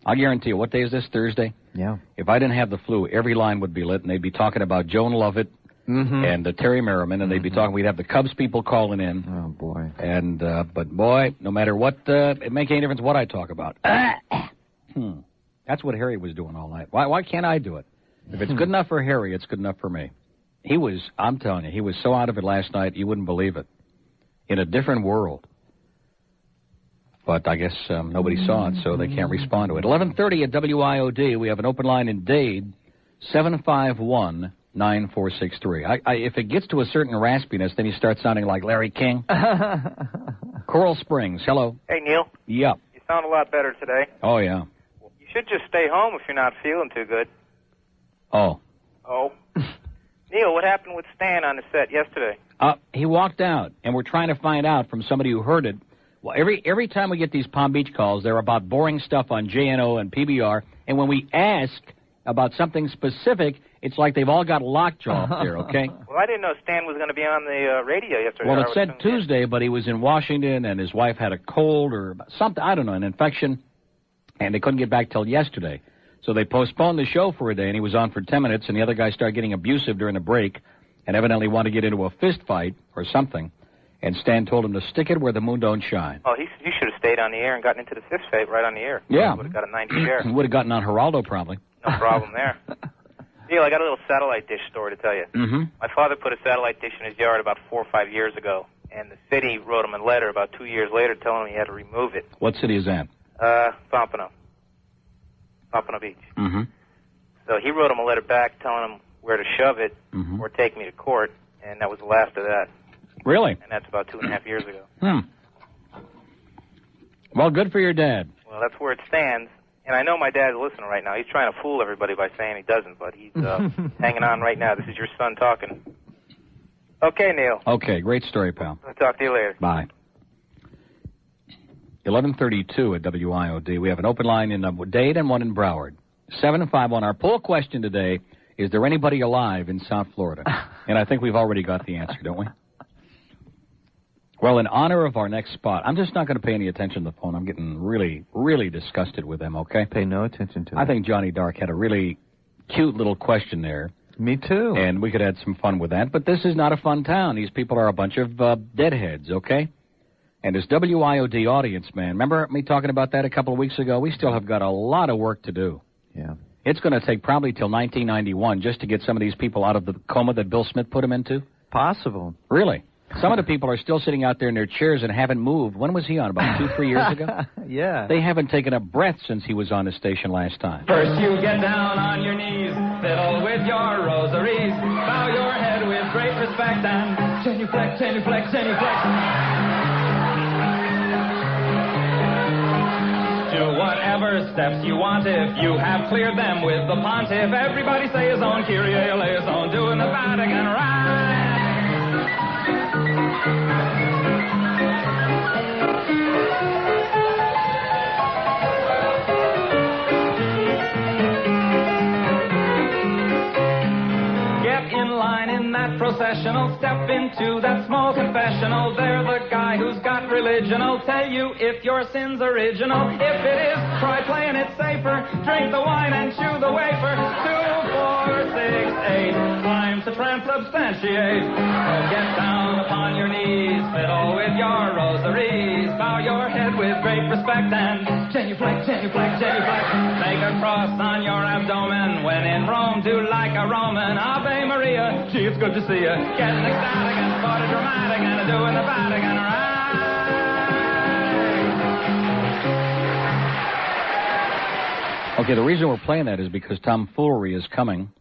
I'll guarantee you. What day is this? Thursday? Yeah. If I didn't have the flu, every line would be lit, and they'd be talking about Joan Lovett and Terry Merriman, and they'd be talking. We'd have the Cubs people calling in. Oh, boy. And, but, boy, no matter what, it make any difference what I talk about. That's what Harry was doing all night. Why can't I do it? If it's good enough for Harry, it's good enough for me. He was, I'm telling you, he was so out of it last night, you wouldn't believe it. In a different world. But I guess nobody saw it, so they can't respond to it. 11:30 at WIOD, we have an open line in Dade, 751-9463. If it gets to a certain raspiness, then you start sounding like Larry King. Coral Springs, hello. Hey, Neil. Yep. You sound a lot better today. Oh, yeah. You should just stay home if you're not feeling too good. Oh. Oh. Neil, what happened with Stan on the set yesterday? He walked out, and we're trying to find out from somebody who heard it. Well, every time we get these Palm Beach calls, they're about boring stuff on JNO and PBR, and when we ask about something specific, it's like they've all got lockjaw up there, okay? Well, I didn't know Stan was going to be on the radio yesterday. Well, it said Tuesday, but he was in Washington, and his wife had a cold or something, I don't know, an infection, and they couldn't get back till yesterday. So they postponed the show for a day, and he was on for 10 minutes, and the other guy started getting abusive during the break and evidently wanted to get into a fist fight or something, and Stan told him to stick it where the moon don't shine. Oh, he should have stayed on the air and gotten into the fist fight right on the air. Yeah. Would have got a 90 share. He would have gotten on Geraldo, probably. No problem there. Neil, I got a little satellite dish story to tell you. Mm-hmm. My father put a satellite dish in his yard about 4 or 5 years ago, and the city wrote him a letter about 2 years later telling him he had to remove it. What city is that? Pompano Beach. Mm-hmm. So he wrote him a letter back telling him where to shove it or take me to court, and that was the last of that. Really? And that's about 2.5 years ago. Well, good for your dad. Well, that's where it stands. And I know my dad's listening right now. He's trying to fool everybody by saying he doesn't, but he's hanging on right now. This is your son talking. Okay, Neil. Okay, great story, pal. I'll talk to you later. Bye. 11:32 at WIOD. We have an open line in Dade and one in Broward. 751. Our poll question today, is there anybody alive in South Florida? And I think we've already got the answer, don't we? Well, in honor of our next spot, I'm just not going to pay any attention to the phone. I'm getting really, really disgusted with them, okay? Pay no attention to it. I think Johnny Dark had a really cute little question there. Me too. And we could have some fun with that. But this is not a fun town. These people are a bunch of deadheads, okay? And as WIOD audience, man, remember me talking about that a couple of weeks ago? We still have got a lot of work to do. Yeah. It's going to take probably till 1991 just to get some of these people out of the coma that Bill Smith put them into. Possible. Really? Some of the people are still sitting out there in their chairs and haven't moved. When was he on? About 2-3 years ago? Yeah. They haven't taken a breath since he was on the station last time. First you get down on your knees, fiddle with your rosaries, bow your head with great respect and genuflect, genuflect, genuflect. Do whatever steps you want if you have cleared them with the pontiff. Everybody say his own Kyrie eleison, doing the Vatican right. Get in line in that processional, step into that small confessional. They're the guy who's got religion. I'll tell you if your sin's original. If it is, try playing it safer. Drink the wine and chew the wafer. 2, 4, 6, 8 times to transubstantiate. So get down upon your knees, fiddle with your rosaries, bow your head with great respect and genuflect, genuflect, genuflect. Make a cross on your abdomen. When in Rome, do like a Roman. Ave Maria, gee, it's good to see you. Getting ecstatic and sort of dramatic and doing the Vatican right. Okay, the reason we're playing that is because tomfoolery is coming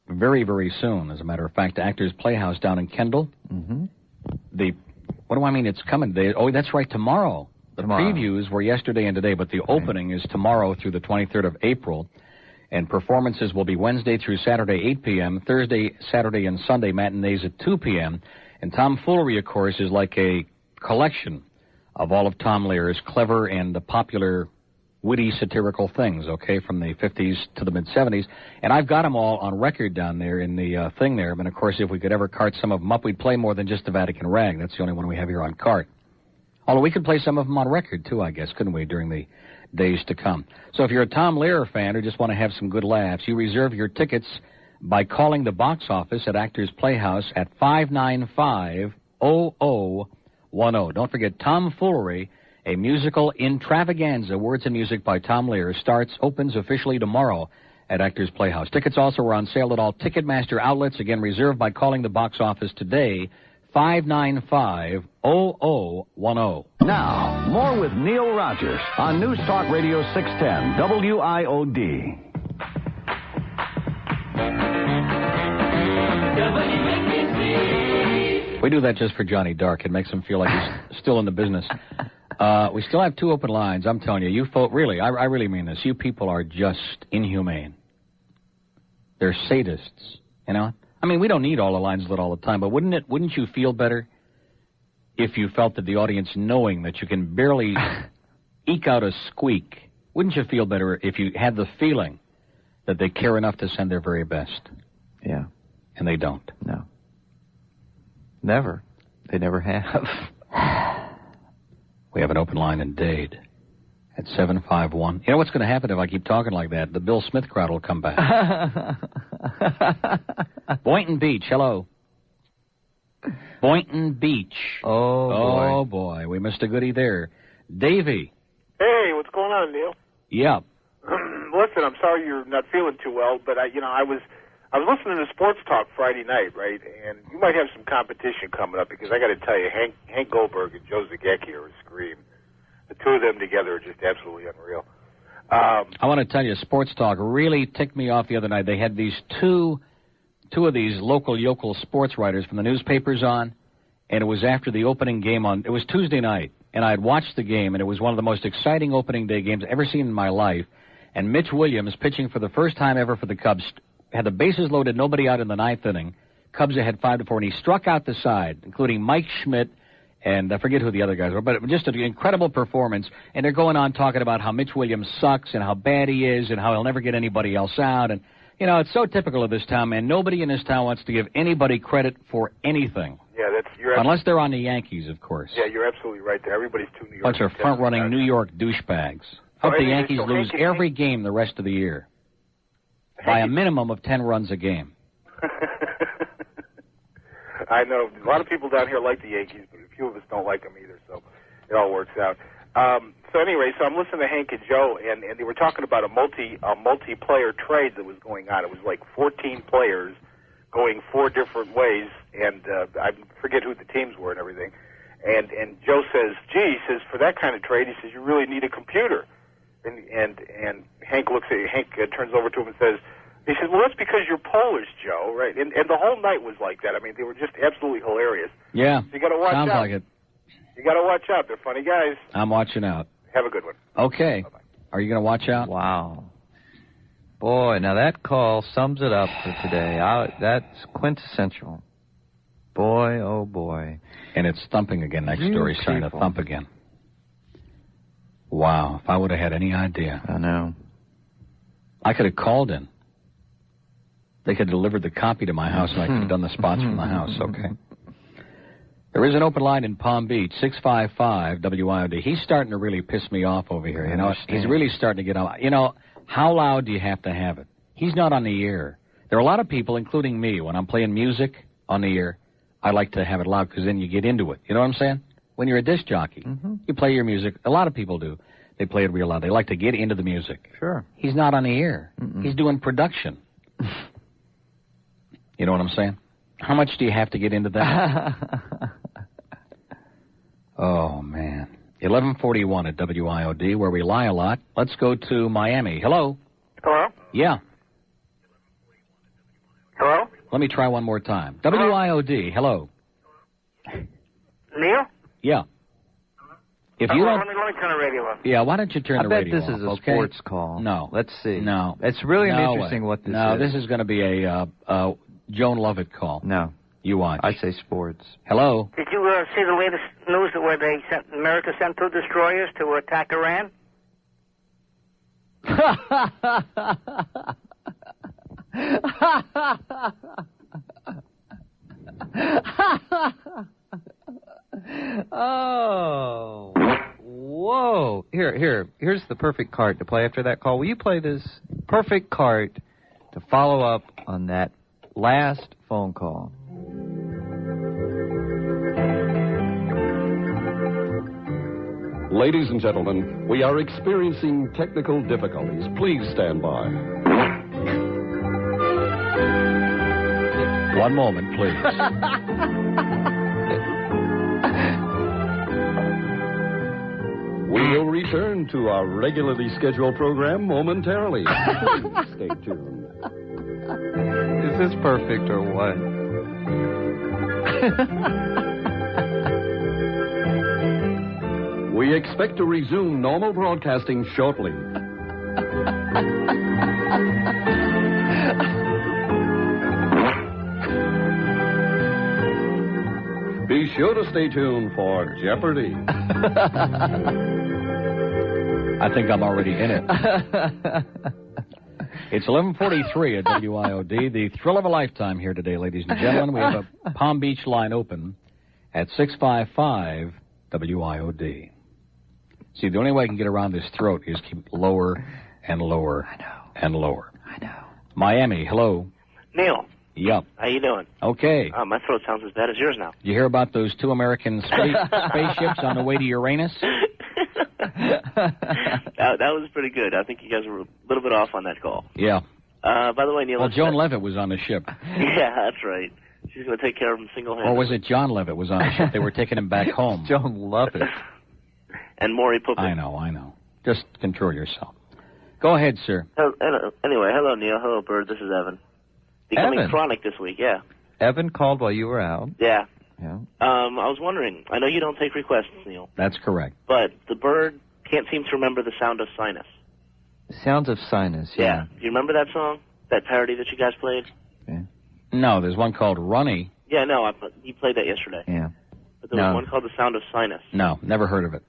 very, very soon. As a matter of fact, Actors Playhouse down in Kendall. Mm-hmm. What do I mean it's coming? That's right, tomorrow. The previews were yesterday and today, but the opening is tomorrow through the 23rd of April. And performances will be Wednesday through Saturday, 8 p.m., Thursday, Saturday, and Sunday matinees at 2 p.m. And tomfoolery, of course, is like a collection of all of Tom Lehrer's clever and popular, witty, satirical things, okay, from the 50s to the mid-70s. And I've got them all on record down there in the thing there. And, of course, if we could ever cart some of them up, we'd play more than just the Vatican Rag. That's the only one we have here on cart. Although we could play some of them on record, too, I guess, couldn't we, during the days to come. So if you're a Tom Lehrer fan or just want to have some good laughs, you reserve your tickets by calling the box office at Actors Playhouse at 595-0010. Don't forget, Tomfoolery, a musical intravaganza, words and music by Tom Lehrer, opens officially tomorrow at Actors Playhouse. Tickets also are on sale at all Ticketmaster outlets. Again, reserved by calling the box office today, 595-0010. Now, more with Neil Rogers on News Talk Radio 610 WIOD. We do that just for Johnny Dark. It makes him feel like he's still in the business. We still have 2 open lines. I'm telling you, you folks, really, I really mean this. You people are just inhumane. They're sadists, you know? I mean, we don't need all the lines lit all the time, but wouldn't you feel better if you felt that the audience, knowing that you can barely eke out a squeak, wouldn't you feel better if you had the feeling that they care enough to send their very best? Yeah. And they don't. No. Never. They never have. We have an open line in Dade at 751. You know what's going to happen if I keep talking like that? The Bill Smith crowd will come back. Boynton Beach, hello. Boynton Beach. Oh, boy. We missed a goodie there. Davey. Hey, what's going on, Neil? Yeah. Listen, I'm sorry you're not feeling too well, but I was listening to Sports Talk Friday night, right? And you might have some competition coming up because I got to tell you, Hank Goldberg and Joe Zagecki are a scream. The 2 of them together are just absolutely unreal. I want to tell you, Sports Talk really ticked me off the other night. They had these two of these local yokel sports writers from the newspapers on, and it was after the opening game it was Tuesday night, and I had watched the game, and it was one of the most exciting opening day games I've ever seen in my life. And Mitch Williams, pitching for the first time ever for the Cubs, had the bases loaded, nobody out in the ninth inning. Cubs ahead 5-4, and he struck out the side, including Mike Schmidt, and I forget who the other guys were, but just an incredible performance. And they're going on talking about how Mitch Williams sucks and how bad he is and how he'll never get anybody else out. And, you know, it's so typical of this town, man. Nobody in this town wants to give anybody credit for anything. Yeah, you're unless they're on the Yankees, of course. Yeah, you're absolutely right there. Everybody's too New York. Bunch of front-running New York douchebags. Hope the Yankees lose every game the rest of the year by a minimum of 10 runs a game. I know. A lot of people down here like the Yankees, but a few of us don't like them either, so it all works out. So anyway, so I'm listening to Hank and Joe, and they were talking about a multiplayer trade that was going on. It was like 14 players going 4 different ways, and I forget who the teams were and everything. And Joe says, gee, he says, for that kind of trade, he says, you really need a computer. And Hank turns over to him and says, he says, well, that's because you're Polish, Joe, right? And the whole night was like that. I mean, they were just absolutely hilarious. Yeah, so you got to watch out. Sounds like it. You got to watch out. They're funny guys. I'm watching out. Have a good one. Okay. Bye-bye. Are you going to watch out? Wow. Boy, now that call sums it up for today. That's quintessential. Boy, oh boy. And it's thumping again next door. He's starting to thump again. Wow, if I would have had any idea. I know. I could have called in. They could have delivered the copy to my house, and I could have done the spots from the house, okay? There is an open line in Palm Beach, 655 WIOD. He's starting to really piss me off over here. You know, he's really starting to get out. You know, how loud do you have to have it? He's not on the air. There are a lot of people, including me, when I'm playing music on the air, I like to have it loud because then you get into it. You know what I'm saying? When you're a disc jockey, you play your music. A lot of people do. They play it real loud. They like to get into the music. Sure. He's not on the air. He's doing production. You know what I'm saying? How much do you have to get into that? Oh, man. 1141 at WIOD, where we lie a lot. Let's go to Miami. Hello? Hello? Yeah. Hello? Let me try one more time. WIOD, hello. Neil? Yeah. If you don't... Let me turn the radio off. Yeah, why don't you turn the radio off? I bet this is a sports call. No. Let's see. No. It's really interesting what this is. No, this is going to be a Joan Lovett call. No. You watch. I say sports. Hello? Did you see the latest news where America sent 2 destroyers to attack Iran? Oh. Whoa. Here's the perfect card to play after that call. Will you play this perfect card to follow up on that last phone call? Ladies and gentlemen, we are experiencing technical difficulties. Please stand by. One moment, please. We will return to our regularly scheduled program momentarily. Please stay tuned. Is this perfect or what? We expect to resume normal broadcasting shortly. Be sure to stay tuned for Jeopardy! I think I'm already in it. It's 11:43 at WIOD. The thrill of a lifetime here today, ladies and gentlemen. We have a Palm Beach line open at 655 WIOD. See, the only way I can get around this throat is keep lower and lower and lower. I know. Miami, hello. Neil. Yep. How you doing? Okay. My throat sounds as bad as yours now. You hear about those 2 American spaceships on the way to Uranus? That was pretty good. I think you guys were a little bit off on that call. Yeah. By the way, Neil... Well, Joan Levitt was on the ship. Yeah, that's right. She's going to take care of him single-handedly. Or was it John Levitt was on the ship? They were taking him back home. Joan Levitt. And Maury Puppet. I know. Just control yourself. Go ahead, sir. Anyway, hello, Neil. Hello, Bird. This is Evan. Becoming Evan? chronic this week, yeah. Evan called while you were out. Yeah. Yeah. I was wondering, I know you don't take requests, Neil. That's correct. But the bird can't seem to remember the sound of sinus. Sounds of Sinus, yeah. Do you remember that song? That parody that you guys played? No, there's one called Runny. Yeah, no, you played that yesterday. Yeah. But there was one called The Sound of Sinus. No, never heard of it.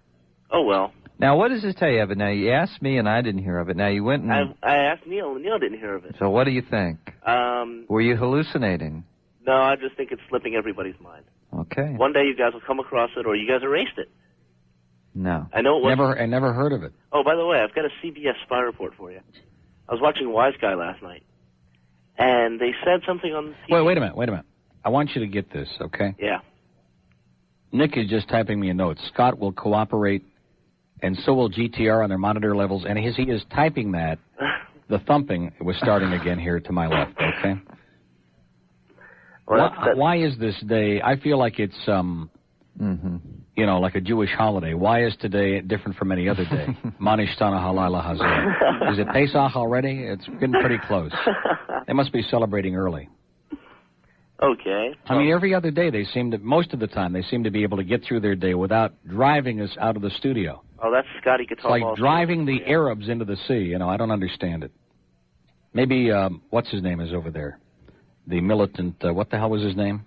Oh, well. Now, what does this tell you, Evan? Now, you asked me and I didn't hear of it. Now, you went and... I asked Neil, and Neil didn't hear of it. So what do you think? Were you hallucinating? No, I just think it's slipping everybody's mind. Okay. One day you guys will come across it, or you guys erased it. No. I know it wasn't... I never heard of it. Oh, by the way, I've got a CBS spy report for you. I was watching Wise Guy last night, and they said something on the TV. Wait a minute. I want you to get this, okay? Yeah. Nick is just typing me a note. Scott will cooperate, and so will GTR on their monitor levels. And as he is typing that, the thumping was starting again here to my left, okay? Well, why is this day, I feel like it's, like a Jewish holiday. Why is today different from any other day? Manishtana Halala Hazeh. Is it Pesach already? It's getting pretty close. They must be celebrating early. Okay. I mean, every other day most of the time, they seem to be able to get through their day without driving us out of the studio. Oh, that's Scotty Guitar. It's like driving the Arabs into the sea. I don't understand it. Maybe, what's his name is over there? The militant, what the hell was his name?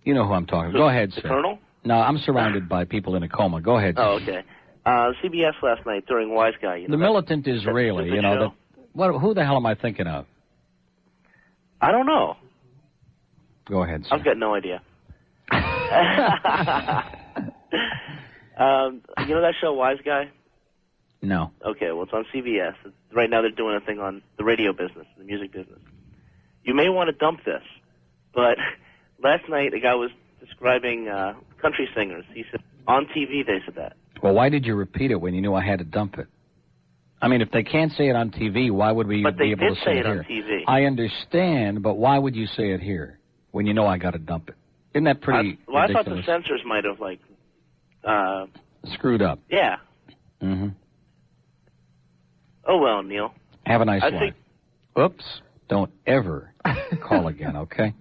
You know who I'm talking about. Go ahead, sir. The Colonel? No, I'm surrounded by people in a coma. Go ahead, sir. Oh, okay. CBS last night during Wise Guy. The militant Israeli, who the hell am I thinking of? I don't know. Go ahead, sir. I've got no idea. You know that show, Wise Guy? No. Okay, well, it's on CBS. Right now they're doing a thing on the radio business, the music business. You may want to dump this, but last night a guy was describing country singers. He said, on TV they said that. Well, why did you repeat it when you knew I had to dump it? I mean, if they can't say it on TV, why would we be able to say it here? But they did say it on TV. I understand, but why would you say it here when you know I got to dump it? Isn't that pretty ridiculous? I thought the censors might have, screwed up. Yeah. Mm-hmm. Oh, well, Neil. Have a nice life. Oops. Don't ever call again, okay?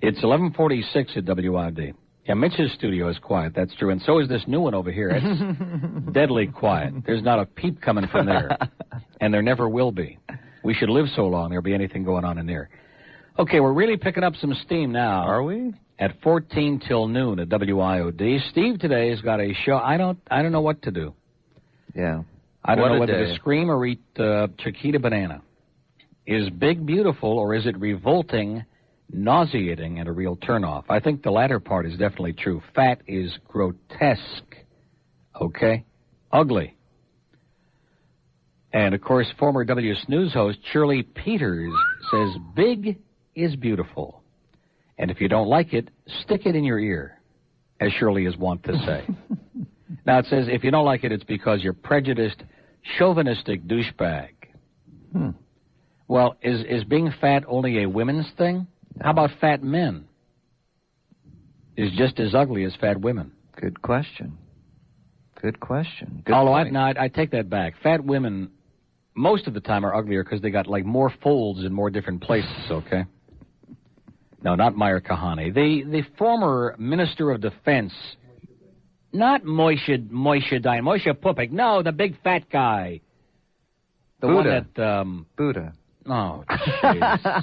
It's 11:46 at WIOD. Yeah, Mitch's studio is quiet, that's true, and so is this new one over here. It's deadly quiet. There's not a peep coming from there, and there never will be. We should live so long there'll be anything going on in there. Okay, we're really picking up some steam now. Are we? At 14 till noon at WIOD. Steve today has got a show. I don't know what to do. Yeah. I don't know whether to scream or eat Chiquita banana. Is big beautiful, or is it revolting, nauseating, and a real turnoff? I think the latter part is definitely true. Fat is grotesque. Okay? Ugly. And, of course, former W Snooze host Shirley Peters says big is beautiful. And if you don't like it, stick it in your ear, as Shirley is wont to say. Now, it says if you don't like it, it's because you're prejudiced, chauvinistic douchebag. Well, is being fat only a women's thing? How about fat men? Is just as ugly as fat women? Good question. Good question. Good Although point. I take that back. Fat women, most of the time, are uglier because they got, more folds in more different places, okay? No, not Meyer Kahane. The former Minister of Defense, not Moshe Dayan, Moshe Pupik. No, the big fat guy. The Buddha. one that... Buddha. Oh, jeez.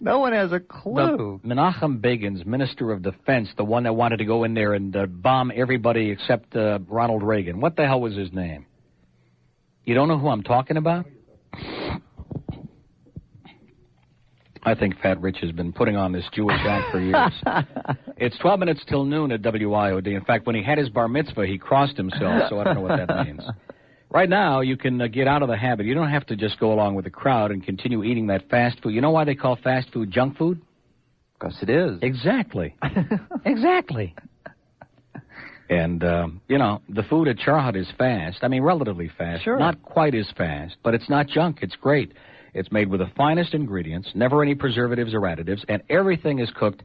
No one has a clue. Menachem Begin's Minister of Defense, the one that wanted to go in there and bomb everybody except Ronald Reagan. What the hell was his name? You don't know who I'm talking about? I think Fat Rich has been putting on this Jewish act for years. It's 12 minutes till noon at WIOD. In fact, when he had his bar mitzvah, he crossed himself, so I don't know what that means. Right now, you can get out of the habit. You don't have to just go along with the crowd and continue eating that fast food. You know why they call fast food junk food? Because it is. Exactly. Exactly. And, the food at Charhut is fast. I mean, relatively fast. Sure. Not quite as fast, but it's not junk. It's great. It's made with the finest ingredients, never any preservatives or additives, and everything is cooked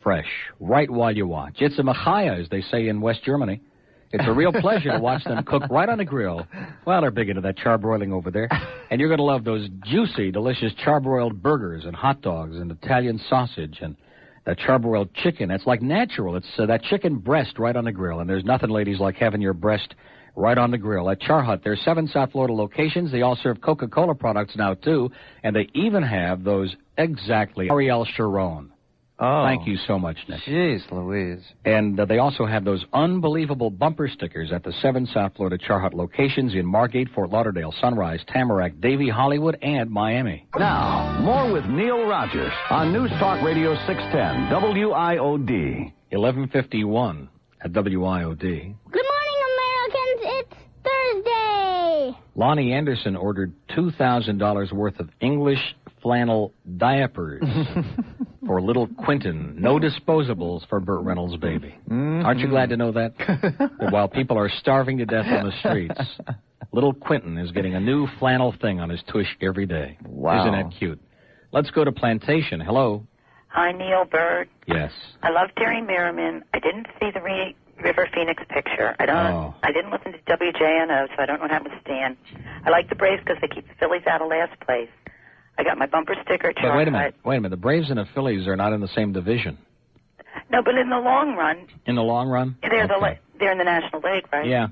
fresh, right while you watch. It's a machaya, as they say in West Germany. It's a real pleasure to watch them cook right on the grill. Well, they're big into that charbroiling over there. And you're going to love those juicy, delicious charbroiled burgers and hot dogs and Italian sausage and that charbroiled chicken. It's like natural. It's that chicken breast right on the grill. And there's nothing, ladies, like having your breast right on the grill. At Char Hut, there's 7 South Florida locations. They all serve Coca-Cola products now, too. And they even have those exactly Ariel Sharon. Oh. Thank you so much, Nick. Jeez Louise. And they also have those unbelievable bumper stickers at the 7 South Florida Char Hut locations in Margate, Fort Lauderdale, Sunrise, Tamarack, Davie, Hollywood, and Miami. Now, more with Neil Rogers on News Talk Radio 610, WIOD. 11:51 at WIOD. Good morning, Americans. It's Thursday. Lonnie Anderson ordered $2,000 worth of English flannel diapers for little Quentin. No disposables for Burt Reynolds' baby. Mm-hmm. Aren't you glad to know that? That while people are starving to death on the streets, little Quentin is getting a new flannel thing on his tush every day. Wow. Isn't that cute? Let's go to Plantation. Hello. Hi, Neil Bird. Yes. I love Terry Merriman. I didn't see the River Phoenix picture. I didn't listen to WJNO, so I don't know what happened to Stan. I like the Braves because they keep the Phillies out of last place. I got my bumper sticker. But wait a minute. The Braves and the Phillies are not in the same division. No, but in the long run. In the long run? They're in the National League, right? Yeah.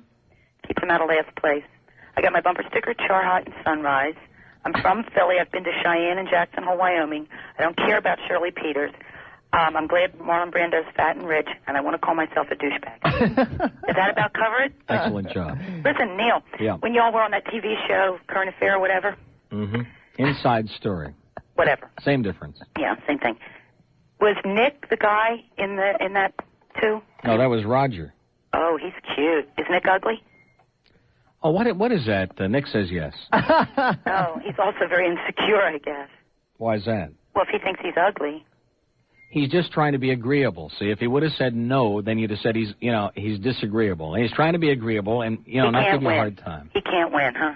Keep them out of last place. I got my bumper sticker, Char Hot and Sunrise. I'm from Philly. I've been to Cheyenne and Jackson Hole, Wyoming. I don't care about Shirley Peters. I'm glad Marlon Brando's fat and rich, and I want to call myself a douchebag. Is that about covered? Excellent job. Listen, Neil, when y'all were on that TV show, Current Affair or whatever. Mm-hmm. Inside Story. Whatever. Same difference. Yeah, same thing. Was Nick the guy in that too? No, that was Roger. Oh, he's cute. Is Nick ugly? Oh, what is that? Nick says yes. Oh, he's also very insecure, I guess. Why is that? Well, if he thinks he's ugly. He's just trying to be agreeable. See, if he would have said no, then you'd have said he's disagreeable. And he's trying to be agreeable and, not give you a hard time. He can't win, huh?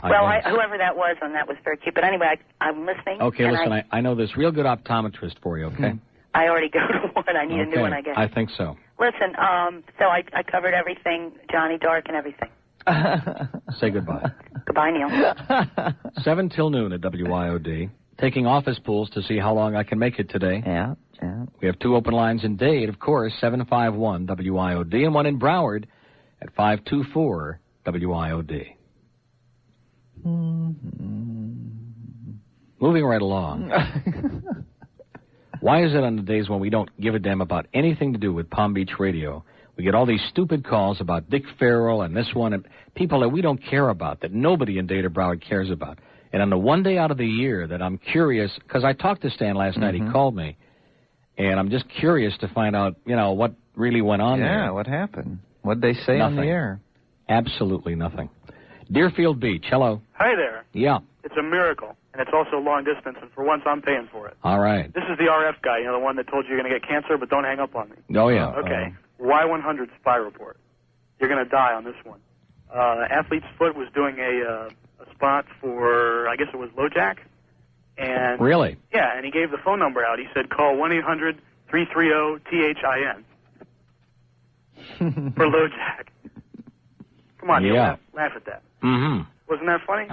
Whoever that was on that was very cute. But anyway, I'm listening. Okay, listen, I know this real good optometrist for you, okay? I already go to one. I need a new one, I guess. I think so. Listen, so I covered everything, Johnny Dark and everything. Say goodbye. Goodbye, Neil. 7 till noon at WIOD. Taking office pools to see how long I can make it today. Yeah. We have 2 open lines in Dade, of course, 751 WIOD, and 1 in Broward at 524 WIOD. Moving right along. Why is it on the days when we don't give a damn about anything to do with Palm Beach radio, we get all these stupid calls about Dick Farrell and this one, and people that we don't care about, that nobody in Dade or Broward cares about. And on the one day out of the year that I'm curious, because I talked to Stan last night, he called me, and I'm just curious to find out, what really went on there. Yeah, what happened? What'd they say on the air? Absolutely nothing. Deerfield Beach, hello. Hi there. Yeah. It's a miracle, and it's also long distance, and for once I'm paying for it. All right. This is the RF guy, the one that told you you're going to get cancer, but don't hang up on me. Oh, yeah. Okay. Y100 spy report. You're going to die on this one. Athlete's Foot was doing a spot for, I guess it was LoJack. And really? Yeah, and he gave the phone number out. He said, call 1-800-330-THIN for LoJack. Come on, laugh at that. Mm-hmm. Wasn't that funny?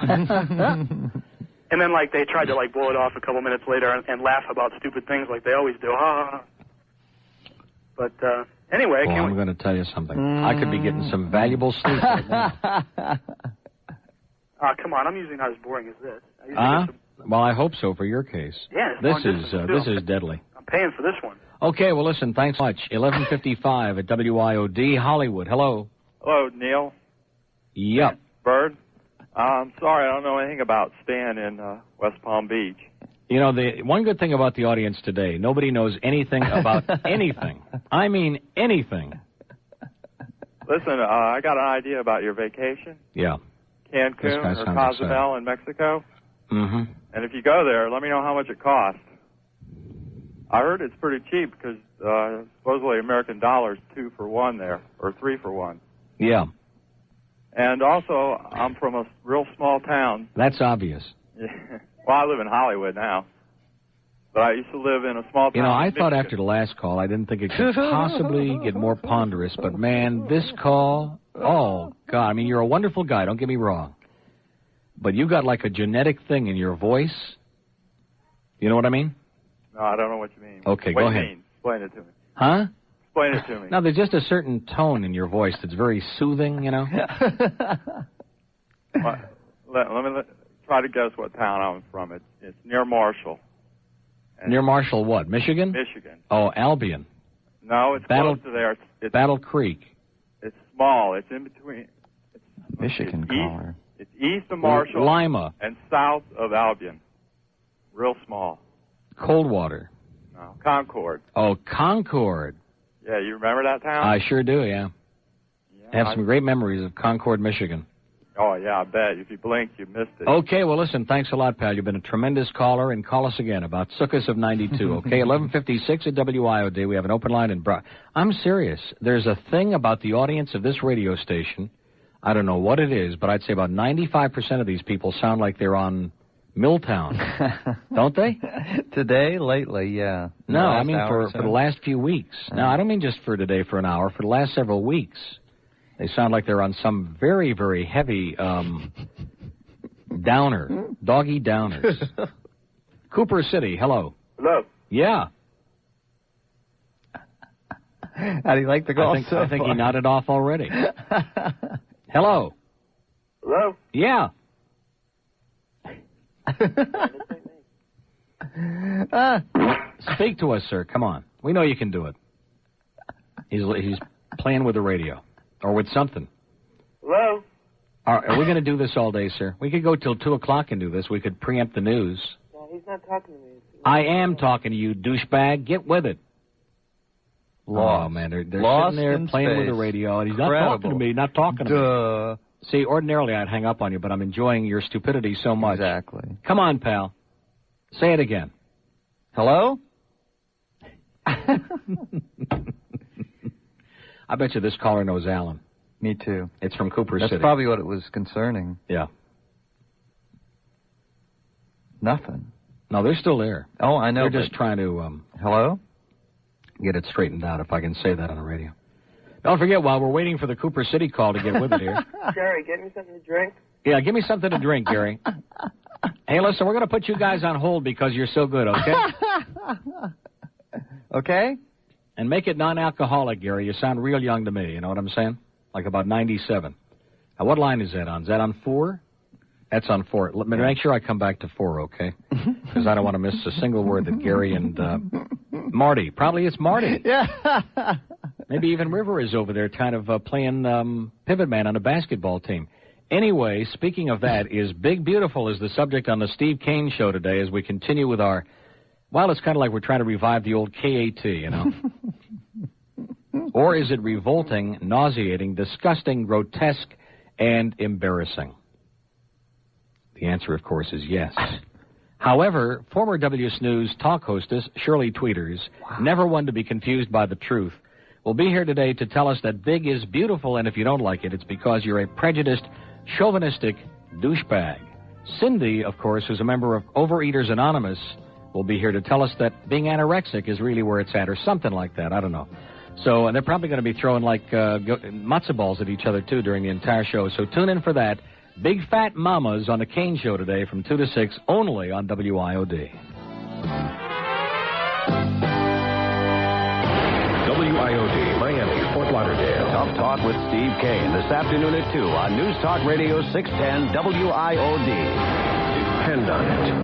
And then, they tried to, blow it off a couple minutes later and laugh about stupid things like they always do. But, anyway, I'm going to tell you something. I could be getting some valuable sleep right now. Come on, I'm usually not as boring as this. Well, I hope so for your case. Yeah, this is deadly. I'm paying for this one. Okay, well, listen, thanks much. 11:55 at WIOD, Hollywood. Hello. Hello, Neil. Yep. Bird. I'm sorry, I don't know anything about Stan in West Palm Beach. The one good thing about the audience today, nobody knows anything about anything. I mean anything. Listen, I got an idea about your vacation. Yeah. Cancun or Cozumel in Mexico. Mm-hmm. And if you go there, let me know how much it costs. I heard it's pretty cheap because supposedly American dollars 2 for 1 there, or 3 for 1. Yeah. And also, I'm from a real small town. That's obvious. Well, I live in Hollywood now. But I used to live in a small town. You know, I in thought Michigan. after the last call, I didn't think it could possibly get more ponderous. But, man, this call, oh, God. I mean, you're a wonderful guy. Don't get me wrong. But you got like a genetic thing in your voice. You know what I mean? No, I don't know what you mean. Okay, what go do you ahead. mean? Explain it to me. Huh? Explain it to me. No, there's just a certain tone in your voice that's very soothing, you know? Let me try to guess what town I'm from. It's near Marshall. Near Marshall what? Michigan? Michigan. Oh, Albion. No, it's close to there. It's Battle Creek. It's small. It's in between. Michigan caller. It's east of Marshall. Lima. And south of Albion. Real small. Coldwater. No, Concord. Oh, Concord. Yeah, you remember that town? I sure do, yeah. I have some great memories of Concord, Michigan. Oh, yeah, I bet. If you blinked, you missed it. Okay, well, listen, thanks a lot, pal. You've been a tremendous caller, and call us again about Sukkot of 92, okay? 1156 at WIOD. We have an open line in I'm serious. There's a thing about the audience of this radio station. I don't know what it is, but I'd say about 95% of these people sound like they're on Milltown. Don't they? Today, lately, yeah. No, I mean for the last few weeks. No, I don't mean just for today for an hour. For the last several weeks. They sound like they're on some very, very heavy downer, doggy downers. Cooper City, hello. Hello. Yeah. How do you like the call? I think he nodded off already. Hello. Hello. Yeah. Speak to us, sir. Come on. We know you can do it. He's playing with the radio. Or with something. Hello? Are we going to do this all day, sir? We could go till 2 o'clock and do this. We could preempt the news. No, he's not talking to me. I am talking to you, douchebag. Get with it. Lost. Oh, man. They're Lost sitting there in playing space. with the radio, and he's Incredible. not talking to me. Not talking to me. See, ordinarily I'd hang up on you, but I'm enjoying your stupidity so much. Exactly. Come on, pal. Say it again. Hello? I bet you this caller knows Alan. Me too. It's from Cooper That's City. probably what it was concerning. Yeah. Nothing. No, they're still there. Oh, I know. They're just trying to... Hello? Get it straightened out, if I can say that on the radio. Don't forget, while we're waiting for the Cooper City call to get with it here. Gary, get me something to drink. Yeah, give me something to drink, Gary. Hey, listen, we're going to put you guys on hold because you're so good, okay? Okay. And make it non-alcoholic, Gary. You sound real young to me, you know what I'm saying? Like about 97. Now, what line is that on? Is that on 4? That's on 4. Let me make sure I come back to 4, okay? Because I don't want to miss a single word that Gary and Marty. Probably it's Marty. Yeah. Maybe even River is over there kind of playing pivot man on a basketball team. Anyway, speaking of that, is Big Beautiful is the subject on the Steve Kane show today as we continue with our... Well, it's kind of like we're trying to revive the old KAT, you know? Or is it revolting, nauseating, disgusting, grotesque, and embarrassing? The answer, of course, is yes. However, former W Snooze talk hostess Shirley Peters, never one to be confused by the truth, will be here today to tell us that big is beautiful, and if you don't like it, it's because you're a prejudiced, chauvinistic douchebag. Cindy, of course, who's a member of Overeaters Anonymous, will be here to tell us that being anorexic is really where it's at, or something like that. I don't know. So, and they're probably going to be throwing like matzo balls at each other, too, during the entire show. So tune in for that. Big Fat Mamas on the Kane Show today from 2 to 6, only on WIOD. WIOD, Miami, Fort Lauderdale. Tough Talk with Steve Kane this afternoon at 2 on News Talk Radio 610 WIOD. Depend on it.